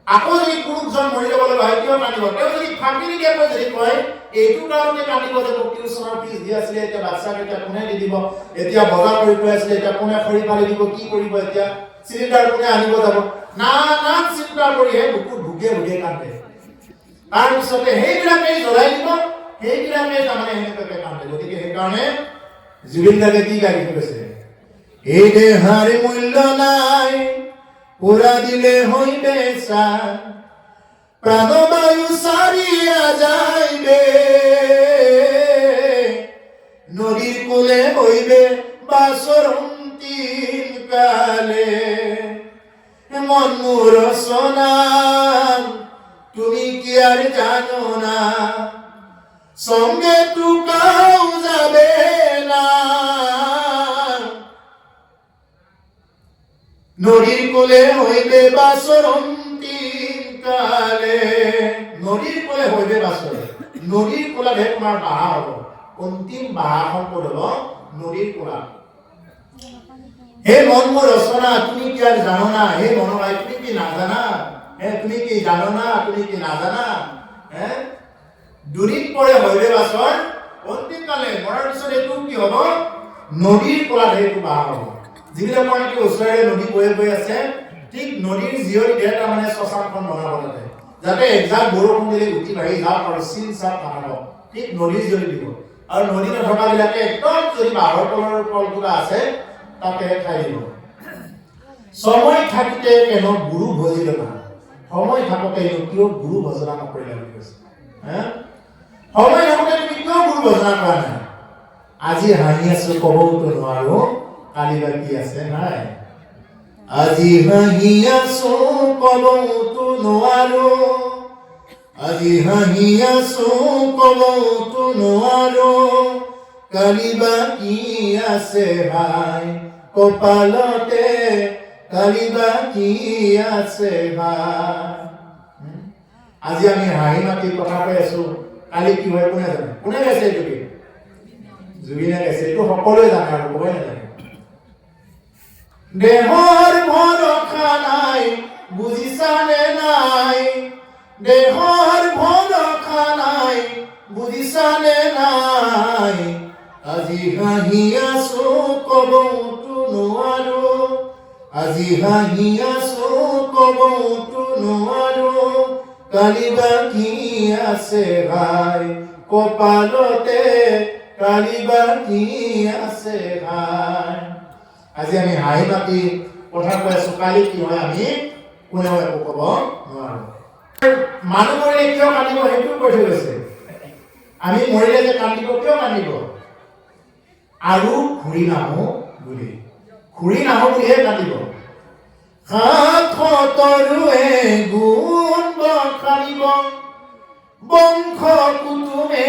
আকৌ যদি পুৰুষজন মৰি যাব লগা হয় কিয় কান্দিব তেওঁ যদি ফাঁকি নিদিয়াকৈ যদি কয় এইটো কাৰণতে কান্দিব যে মোক টিউচনৰ ফিজ দি আছিলে এতিয়া বাচ্চাক এতিয়া কোনে দি দিব এতিয়া বজাৰ কৰি থৈ আছিলে এতিয়া কোনে খৰি ফালি দিব কি কৰিব এতিয়া চিলিণ্ডাৰ কোনে আনিব যাব নানান চিন্তা কৰিহে বুকুত ভুকে কান্দে তাৰপিছতে সেইবিলাকেই জ্বলাই দিব সেইবিলাকে তাৰমানে সেনেকুৱাকে কান্দে গতিকে সেইকাৰণে জুবিন দাকে কি গাই গৈছে এই দেহাৰ মূল্য নাই পুৰা দিলে হইবে চা প্রাণবায়ু সারিয়া যাইবে নদীর কূলে হইবে বাসর অন্তিম কালে মন মোর সোনা তুমি কি আর জানো না সঙ্গে টুকাও যাবে না নদীর কূলে হইবে বাসর অন্তিম কালে নদীর কোলে হইবে বাসর নদীর কোলাতে তোমার বাহা হব অন্তিম বাহাখন ক'ত হ'ব নদীর কোলা হে মন মোৰ ৰচনা তুমি কি আর জানো না হে মনোবাই তুমি কি নাজানা তুমি কি জানো না তুমি কি নাজানা দুদিন পরে হইবে বাসর অন্তিম কালে মৰাৰ পিছত এইটো কি হ'ব নদীৰ কোলাত সেইটো বাহা হ'ব যিবিলাকৰ নেকি ওচৰেৰে নদী বৈ আছে ঠিক নদীৰ জিয়ৰিতে তাৰমানে শ্মশানখন বনাব লাগে যাতে একজাক বৰষুণ দিলে উঠি বাঢ়ি যাওক আৰু চিন চাপ নাথাকক ঠিক নদীৰ জলি দিব আৰু নদী নথকাবিলাকে একদম যদি বাহৰ তলৰ কলটোকা আছে তাতে খাই দিব সময় থাকিতে কেন গুৰু ভজিল না সময় থাকোতে কিয় গুৰু ভজনা নকৰিলা বুলি কৈছে সময় থাকোতে তুমি কিয় গুৰু ভজনা কৰা নাই আজি হাঁহি আছো ক'বতো নোৱাৰো কালি বা কি আছে নাই আজি হাঁহি আছো ক'বতো নোৱাৰো আজি হাঁহি আছো ক'বতো নোৱাৰো কালি বা কি আছে ভাই কপালতে কালি বা কি আছে ভাই আজি আমি হাঁহি মাতি কথা কৈ আছো কালি কি হয় কোনে জানে কোনে গাইছে এইটো জুবিনে গাইছে এইটো সকলোৱে জানে আৰু ক'বই নালাগে দেহৰ ভৰসা নাই বুজিছানে নাই দেহৰ ভৰসা নাই বুজিছানে নাই আজি হাঁহি আছো ক'বতো নোৱাৰো আজি হাঁহি আছো ক'বতো নোৱাৰো কালি বা কি আছে ভাই কপালতে কালি বা কি আছে ভাই আজি আমি হাঁহি মাতি কথা কৈ আছো কালি কি হয় আমি কোনেও একো ক'ব নোৱাৰো মানুহ মৰিলে কিয় কান্দিব সেইটো কৈ থৈ গৈছে আমি মৰিলে যে কান্দিব কিয় কান্দিব আৰু ঘূৰি নাহো বুলিহে কান্দিব হাতৰুৱে গুণ বখানিব বংশ কুটুমে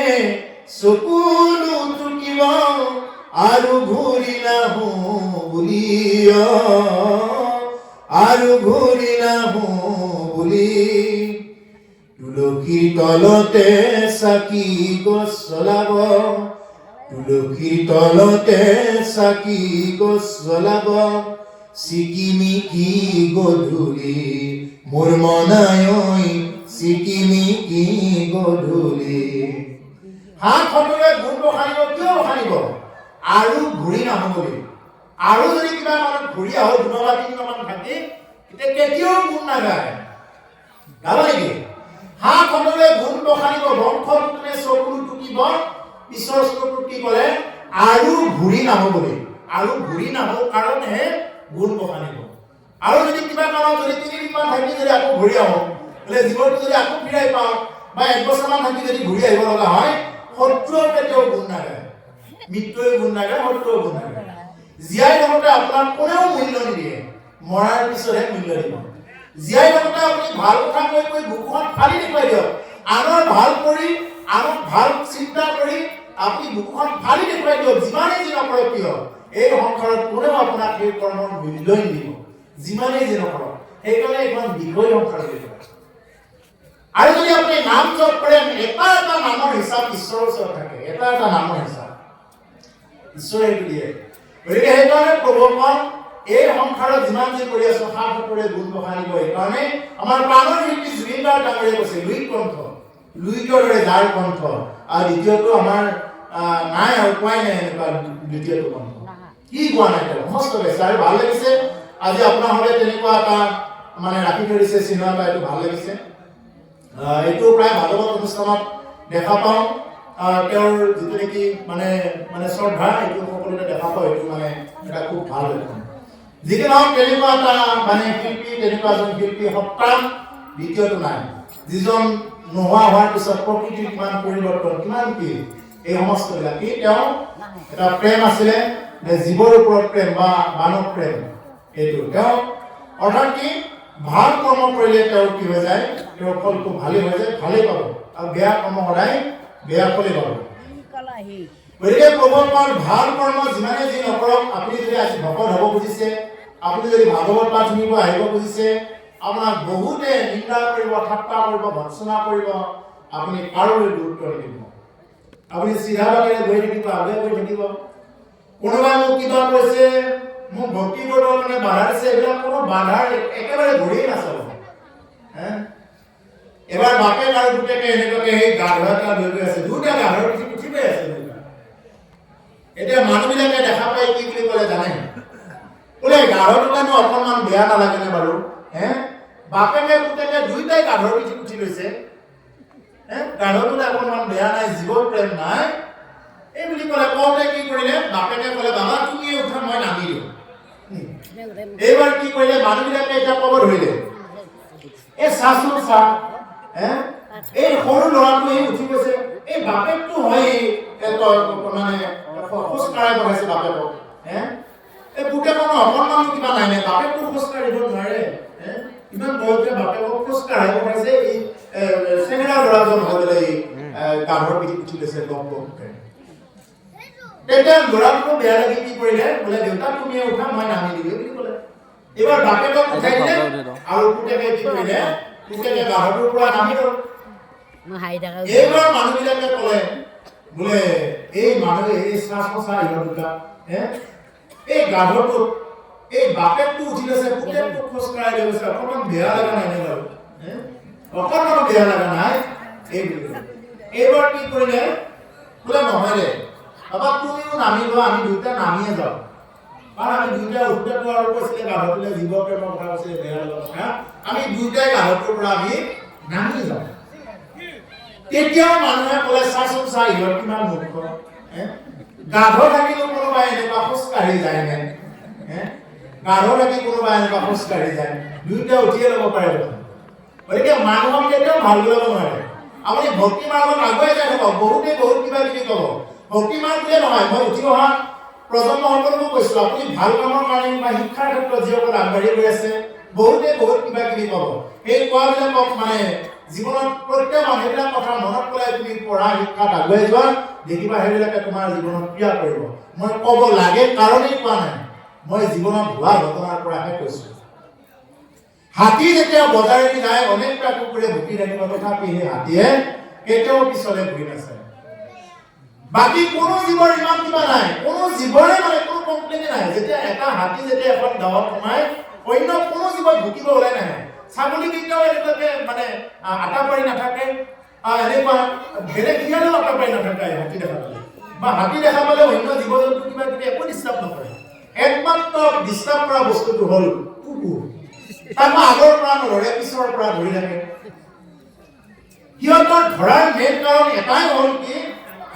চকুলো টুকিব আৰু ঘূৰি নাহো বুলি আৰু ঘূৰি নাহো বুলি তুলসীৰ তলতে চাকি গছ জ্বলাব তুলসীৰ তলতে চাকি গছ জ্বলাব চিকিমিকি গধূলি মোৰ মনাই চিকিমিকি গধূলি হাতৰুৱে গুণ বখানিব কিয় বখানিব আৰু ঘূৰি নাহো বুলি আৰু যদি কিবা মানে ঘূৰি আহো দুমাহ তিনিমাহমান থাকি তেতিয়া কেতিয়াও গুণ নাগায় গাব নেকি হাতৰুৱে গুণ বখানিব বংশ কুটুমে চকুলো টুকিব পিছৰ চকুটো কি কৰে আৰু ঘূৰি নাহো বুলি আৰু ঘূৰি নাহো কাৰণেহে গুণ বখানিব আৰু যদি কিবা কাৰণত যদি 3 দিনমান থাকি যদি আকৌ ঘূৰি আহো বোলে জীৱনটো যদি আকৌ ফিৰাই পাওঁ বা 1 বছৰমান থাকি যদি ঘূৰি আহিব লগা হয় শত্ৰুৱে কেতিয়াও গুণ নাগায় মৃত্যুৱে গুণ নাগায় শত্ৰুৱে গুণ নাগায় জীয়াই থাকোঁতে আপোনাৰ কোনেও মূল্য নিদিয়ে মৰাৰ পিছতহে মূল্য দিব জীয়াই থাকোঁতে আপুনি ভাল কথা কৈ বুকুখন ফালি দেখুৱাই দিয়ক আনৰ ভাল কৰি আনক ভাল চিন্তা কৰি আপুনি বুকুখন ফালি দেখুৱাই দিয়ক যিমানেই যি নকৰক কিয় এই সংসাৰত কোনেও আপোনাক সেই কৰ্মৰ মূল্যই নিদিব যিমানেই যি নকৰক সেইকাৰণে এখন বিষয় সংসাৰ বুলি কয় আৰু যদি আপুনি নাম জপ কৰে এটা নামৰ হিচাপ ঈশ্বৰৰ ওচৰত থাকে এটা নামৰ হিচাপ ঈশ্বৰে দিয়ে গতিকে সেইকাৰণে প্ৰভুখন এই সংসাৰত যিমান যি কৰি আছো সাতৰে গুণ বখানিব এইকাৰণে আমাৰ প্ৰাণৰ শিল্পী জুবিন গাৰ্গ ডাঙৰীয়াই কৈছে লুইত কণ্ঠ লুইতৰ দৰে যাৰ কণ্ঠ আৰু দ্বিতীয়টো আমাৰ নাই আৰু কোৱাই নাই এনেকুৱা দ্বিতীয়টো কণ্ঠ কি কোৱা নাই তেওঁ সমস্ত গাইছে আৰু ভাল লাগিছে আজি আপোনাৰ হ'লে তেনেকুৱা এটা মানে ৰাখি ধৰিছে চিনেমা এটা এইটো ভাল লাগিছে এইটো প্ৰায় ভাগৱত অনুষ্ঠানত দেখা পাওঁ তেওঁৰ যিটো নেকি মানে শ্ৰদ্ধা এইটো সকলোতে দেখা পাওঁ এইটো মানে এটা খুব ভাল লক্ষণ যিকি নহওক তেনেকুৱা এটা মানে শিল্পী তেনেকুৱা এজন শিল্পী সত্তা দ্বিতীয়টো নাই যিজন নোহোৱা হোৱাৰ পিছত প্ৰকৃতিৰ কিমান পৰিৱৰ্তন কিমান কি এই সমস্তবিলাক কি তেওঁ এটা প্ৰেম আছিলে জীৱৰ ওপৰত প্ৰেম বা মানৱ প্ৰেম এইটো তেওঁ অৰ্থাৎ কি ভাল কৰ্ম কৰিলে তেওঁৰ কি হৈ যায় তেওঁৰ ফলটো ভালেই হৈ যায় ভালেই পাব আৰু বেয়া কৰ্ম সদায় বেয়া ফলেই পাব গতিকে প্ৰভুৰ ভাল কৰ্ম যিমানে যি নকৰক আপুনি যদি আজি ভকত হ'ব খুজিছে আপুনি যদি ভাগৱত পাঠ শুনিব আহিব খুজিছে আপোনাক বহুতে নিন্দা কৰিব ঠাট্টা কৰিব ভৎসনা কৰিব আপুনি কাৰোলৈ গুৰুত্ব নিদিব আপুনি চিধা বাটেৰে গৈ থাকিব আগে গৈ থাকিব কোনোবাই মোক কিবা কৈছে মোক ভক্তি কৰিব কাৰণে বাধা দিছে এইবিলাক কোনো বাধাৰ একেবাৰে ঘূৰি নাচাব এবাৰ বাপেক আৰু পুতেকে এনেকুৱাকে সেই গাধা এটা লৈ গৈ আছে দুটা গাধৰ পিছত উঠি গৈ আছে এতিয়া মানুহবিলাকে দেখা পাই কি বুলি ক'লে জানে বোলে গাধটো কাৰণে অকণমান বেয়া নালাগেনে বাৰু বাপেকে পুতেকে দুইটাই গাধৰ পিছত উঠি লৈছে গাধটোলে অকণমান বেয়া নাই, জীৱৰ প্ৰেম নাই, এই বুলি ক'লে কওঁতে কি কৰিলে বাপেকে ক'লে বাবা তুমিয়ে উঠা মই নামি দিওঁ। এইবাৰ কি কৰিলে মানুহবিলাকে এতিয়া ক'ব ধৰিলে এই চাচোন চা, এই সৰু ল'ৰাটো উঠি গৈছে, এই বাপেকটো হয় মানে খোজ কাঢ়াই বনাইছে বাপেকক। এই পুতেকৰ অকণমান কিবা নাই নে বাপেকটো খোজ কাঢ়িব নোৱাৰে, ইমান বয়সে বাপেকক খোজ কাঢ়াই বনাইছে। এই চেঙেৰা ল'ৰাজন হৈ পেলাই গাধৰ পিঠিত উঠি লৈছে গম গমকে। তেতিয়া ল'ৰাটো বেয়া লাগি কি কৰিলে বোলে দেউতা তুমিয়ে উঠা মই নামি দিলো বুলি ক'লে। এইবাৰ বাপেকক উঠাই দিলে আৰু পুতেকে কি কৰিলে পুতেকে গাধটোৰ পৰা নামি গ'ল। এইবাৰ মানুহবিলাকে ক'লে বোলে এই মানুহে এই চাচা ইহঁত দুটা এই গাধটো এই বাপেকটো উঠি লৈছে পুতেকটো খোজ কাঢ়াই লৈ গৈছে, অকণমান বেয়া লগা নাই নে বাৰু? অকণমান বেয়া লগা নাই এই বুলি ক'লে। এইবাৰ কি কৰিলে বোলে নহয় দে বাবা তুমিও নামি লোৱা, আমি দুয়োটা নামিয়ে যাওঁ, কাৰণ আমি দুয়োটা উঠোঁতেতো আৰু কৈছিলে গাধটোলে জীৱ প্ৰেমৰ কথা কৈছিলে বেয়া লগা কথা, আমি দুয়োটাই গাধটোৰ পৰা আমি নামি যাওঁ। তেতিয়াও মানুহে ক'লে চাচোন চা ইহঁত কিমান মূৰ্খ, গাধ থাকিলেও কোনোবাই এনেকুৱা খোজ কাঢ়ি যায় নে? গাধ থাকি কোনোবাই এনেকুৱা খোজ কাঢ়ি যায়? দুয়োটা উঠিয়ে ল'ব পাৰে দেখোন। গতিকে মানুহক কেতিয়াও ভাল কৰিব নোৱাৰে। আপুনি ভক্তি মাৰ্গত আগুৱাই যাই থাকক, বহুতে বহুত কিবা কিবি ক'ব। ভক্তি মাৰ্গ বুলিয়ে নহয়, মই উঠি অহা প্ৰজন্মসকলকো কৈছোঁ আপুনি ভাল কামৰ কাৰণে বা শিক্ষাৰ ক্ষেত্ৰত যিসকল আগবাঢ়ি গৈ আছে বহুতে বহুত কিবা কিবি ক'ব। সেই কোৱাবিলাকক মানে জীৱনত প্ৰত্যাহ্বান সেইবিলাক কথা মনত পেলাই তুমি পঢ়া শিক্ষাত আগুৱাই যোৱা, দেখিবা সেইবিলাকে তোমাৰ জীৱনত ক্ৰিয়া কৰিব। মই ক'ব লাগে কাৰণেই কোৱা নাই, মই জীৱনত হোৱা ঘটনাৰ পৰাহে কৈছোঁ। হাতী যেতিয়া বজাৰেদি যায় অনেকটা কুকুৰে ভুকি থাকিব, তথাপি সেই হাতীয়ে কেতিয়াও পিছলে ঘূৰি নাচায়। বাকী কোনো জীৱৰ ইমান কিবা নাই, কোনো জীৱৰে মানে কোনো কমপ্লেইন নাই। যেতিয়া এটা হাতী যেতিয়া এখন গাঁৱত সোমায় অন্য কোনো জীৱ ভুকিব ওলাই নাহে। ছাগলী কেতিয়াও এনেকুৱাকে মানে আটা পাৰি নাথাকে, এনেকুৱা বেলেগ শিয়ালেও আটা পাৰি নাথাকে হাতী দেখা পালে, বা হাতী দেখা পালে অন্য জীৱ জন্তু কিবা কিবি একো ডিষ্টাৰ্ব নকৰে। একমাত্ৰ ডিষ্টাৰ্ব কৰা বস্তুটো হ'ল কুকুৰ। তাক আগৰ পৰা নধৰে, পিছৰ পৰা ধৰি থাকে। সিহঁতৰ ধৰাৰ মেইন কাৰণ এটাই হ'ল কি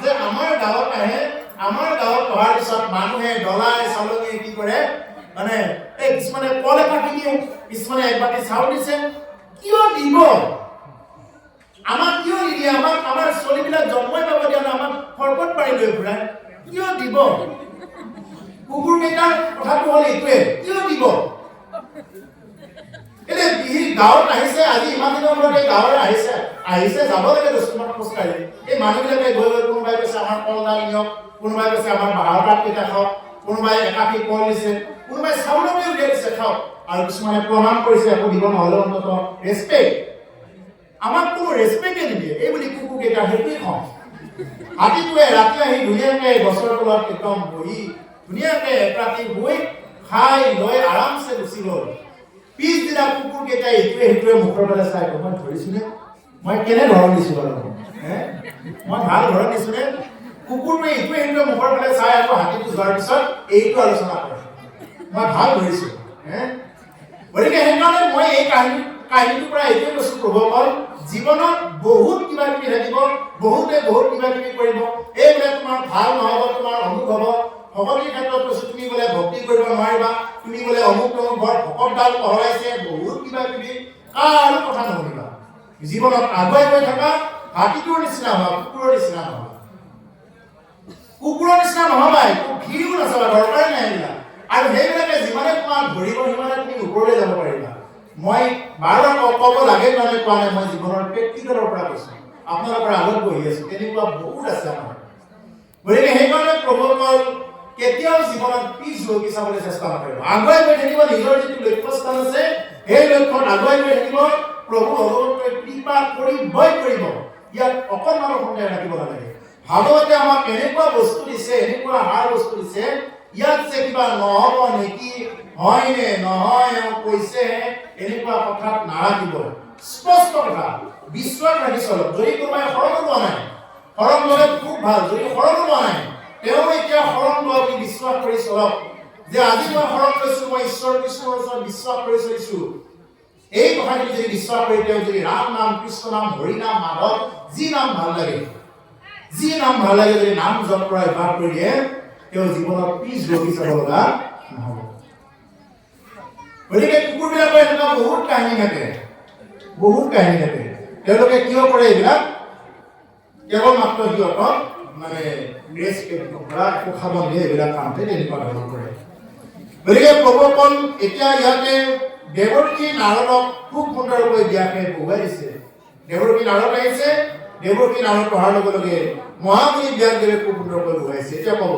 যে আমাৰ গাঁৱত আহে, আমাৰ গাঁৱত অহাৰ পিছত মানুহে ডলাই চালনি কি কৰে মানে এই কিছুমানে কল এটা কিনি কিছুমানে এক বাটি চাউল দিছে। কিয় দিব? আমাক কিয় নিদিয়ে? আমাক আমাৰ ছোৱালীবিলাক জন্মই পাব দিয়া নাই, আমাক সৰ্বত পাৰি লৈ ফুৰাই। কিয় দিব? কুকুৰ কেইটাৰ কথাটো হ'ল এইটোৱে, কিয় দিব? এতিয়া গাঁৱত আহিছে, আজি ইমান দিনৰ মূৰত এই গাঁৱলৈ আহিছে যাব লাগে 10 মিনিট খোজকাঢ়ি। এই মানুহবিলাকে গৈ গৈ কোনোবাই কৈছে আমাৰ কলডাল নিয়ক, কোনোবাই কৈছে আমাৰ বাঁহৰ পাত কেইটা খাওক, কোনোবাই একাপি কল দিছে, কোনোবাই চাউলকে উলিয়াই দিছে খাওক, আৰু কিছুমানে প্ৰণাম কৰিছে, একো দিব নহ'লে অন্তত ৰেচপেক্ট। আমাক কোনো ৰেচপেক্টে নিদিয়ে, এই বুলি কুকুৰ কেইটা সেইটোৱে খং। হাতীটোৱে ৰাতি আহি ধুনীয়াকে গছৰ তলত একদম বহি ধুনীয়াকে ৰাতি শুই খাই লৈ আৰামছে গুচি গ'ল। পিছদিনা কুকুৰ কেইটাই ইটোৱে সিটোৱে মুখৰ ফালে চাই মই ধৰিছোনে, মই কেনে ধৰণ দিছো বাৰু, মই ভাল ধৰণ দিছোনে? কুকুৰটোৱে ইটোৱে সিটোৱে মুখৰ ফালে চাই আকৌ হাতীটো যোৱাৰ পিছত এইটো আলোচনা কৰে, মই ভাল ধৰিছো। গতিকে সেইকাৰণে মই এই কাহিনীটোৰ পৰা এইটোৱে কৈছো, প্ৰভুসকল জীৱনত বহুত কিবা কিবি থাকিব, বহুতে বহুত কিবা কিবি কৰিব, এইবিলাক তোমাৰ ভাল নহ'ব, তোমাৰ অমুক হ'ব। ভকতিৰ ক্ষেত্ৰত কৈছো, তুমি বোলে ভক্তি কৰিব নোৱাৰিবা, তুমি বোলে অমুক তমুক ঘৰত ভকতডাল পহৰাইছে, বহুত কিবা কিবি কাৰো কথা নুশুনিবা। জীৱনত আগুৱাই গৈ থকা, হাতীটোৰ নিচিনা হোৱা, কুকুৰৰ নিচিনা নহবা। কুকুৰৰ নিচিনা নহবা, একো ঘিও নাচাবা, দৰকাৰে নাই এইবিলাক। আৰু সেইবিলাকে যিমানে তোমাক ধৰিব সিমানে তুমি ওপৰলৈ যাব পাৰিবা। মই বাৰ ক'ব লাগে কাৰণে কোৱা নাই, মই জীৱনৰ ব্যক্তিগতৰ পৰা কৈছো, আপোনালোকৰ আগত বহি আছো, তেনেকুৱা বহুত আছে আমাৰ। গতিকে সেইকাৰণে প্ৰভুসকল কেতিয়াও জীৱনত পিছ হৈ চাবলৈ চেষ্টা নকৰিব, আগুৱাই গৈ থাকিব। নিজৰ যিটো লক্ষ্যস্থান আছে সেই লক্ষ্যত আগুৱাই গৈ থাকিব। প্ৰভু ভগৱন্তই কৃপা কৰিবই কৰিব, ইয়াত অকণমানো সন্দেহ ৰাখিব নালাগে। ভাগৱতে আমাক এনেকুৱা বস্তু দিছে, এনেকুৱা আহাৰ বস্তু দিছে, ইয়াত যে কিবা নহ'ব নেকি, হয় নে নহয় কৈছে, এনেকুৱা কথাত নাৰাখিব। স্পষ্ট কথা, বিশ্বাস ৰাখি চলক। যদি কোনোবাই শৰণো লোৱা নাই, শৰণ ল'লে খুব ভাল। যদি শৰণো লোৱা নাই, তেওঁ এতিয়া শৰণ লোৱা বুলি বিশ্বাস কৰি চলক, যে আজি মই শৰণ লৈছো, মই ঈশ্বৰ কৃষ্ণৰ ওচৰত বিশ্বাস কৰি চলিছো। এই কথাটি যদি বিশ্বাস কৰি তেওঁ যদি ৰাম নাম, কৃষ্ণ নাম, হৰি নাম, মাধৱ যি নাম ভাল লাগে যদি নাম জপ কৰা অভ্যাস কৰি দিয়ে, তেওঁ জীৱনত পিছ ৰখি যাব লগা নহ'ব। গতিকে কুকুৰবিলাকৰ এনেকুৱা বহুত কাহিনী থাকে। তেওঁলোকে কিয় কৰে এইবিলাক? কেৱল মাত্ৰ সিহঁতক মানে খাব দিয়ে, এইবিলাক কামতে তেনেকুৱা ধৰণৰ কৰে। গতিকে প্ৰভুসকল এতিয়া ইয়াতে দেৱকী নাৰদক খুব সুন্দৰকৈ ব্যাসে বহুৱাই দিছে। দেৱকী নাৰদ আহিছে, দেৱকী নাৰদ পঢ়াৰ লগে লগে মহামুনি ব্যাসদেৱে খুব সুন্দৰকৈ বহুৱাইছে। এতিয়া ক'ব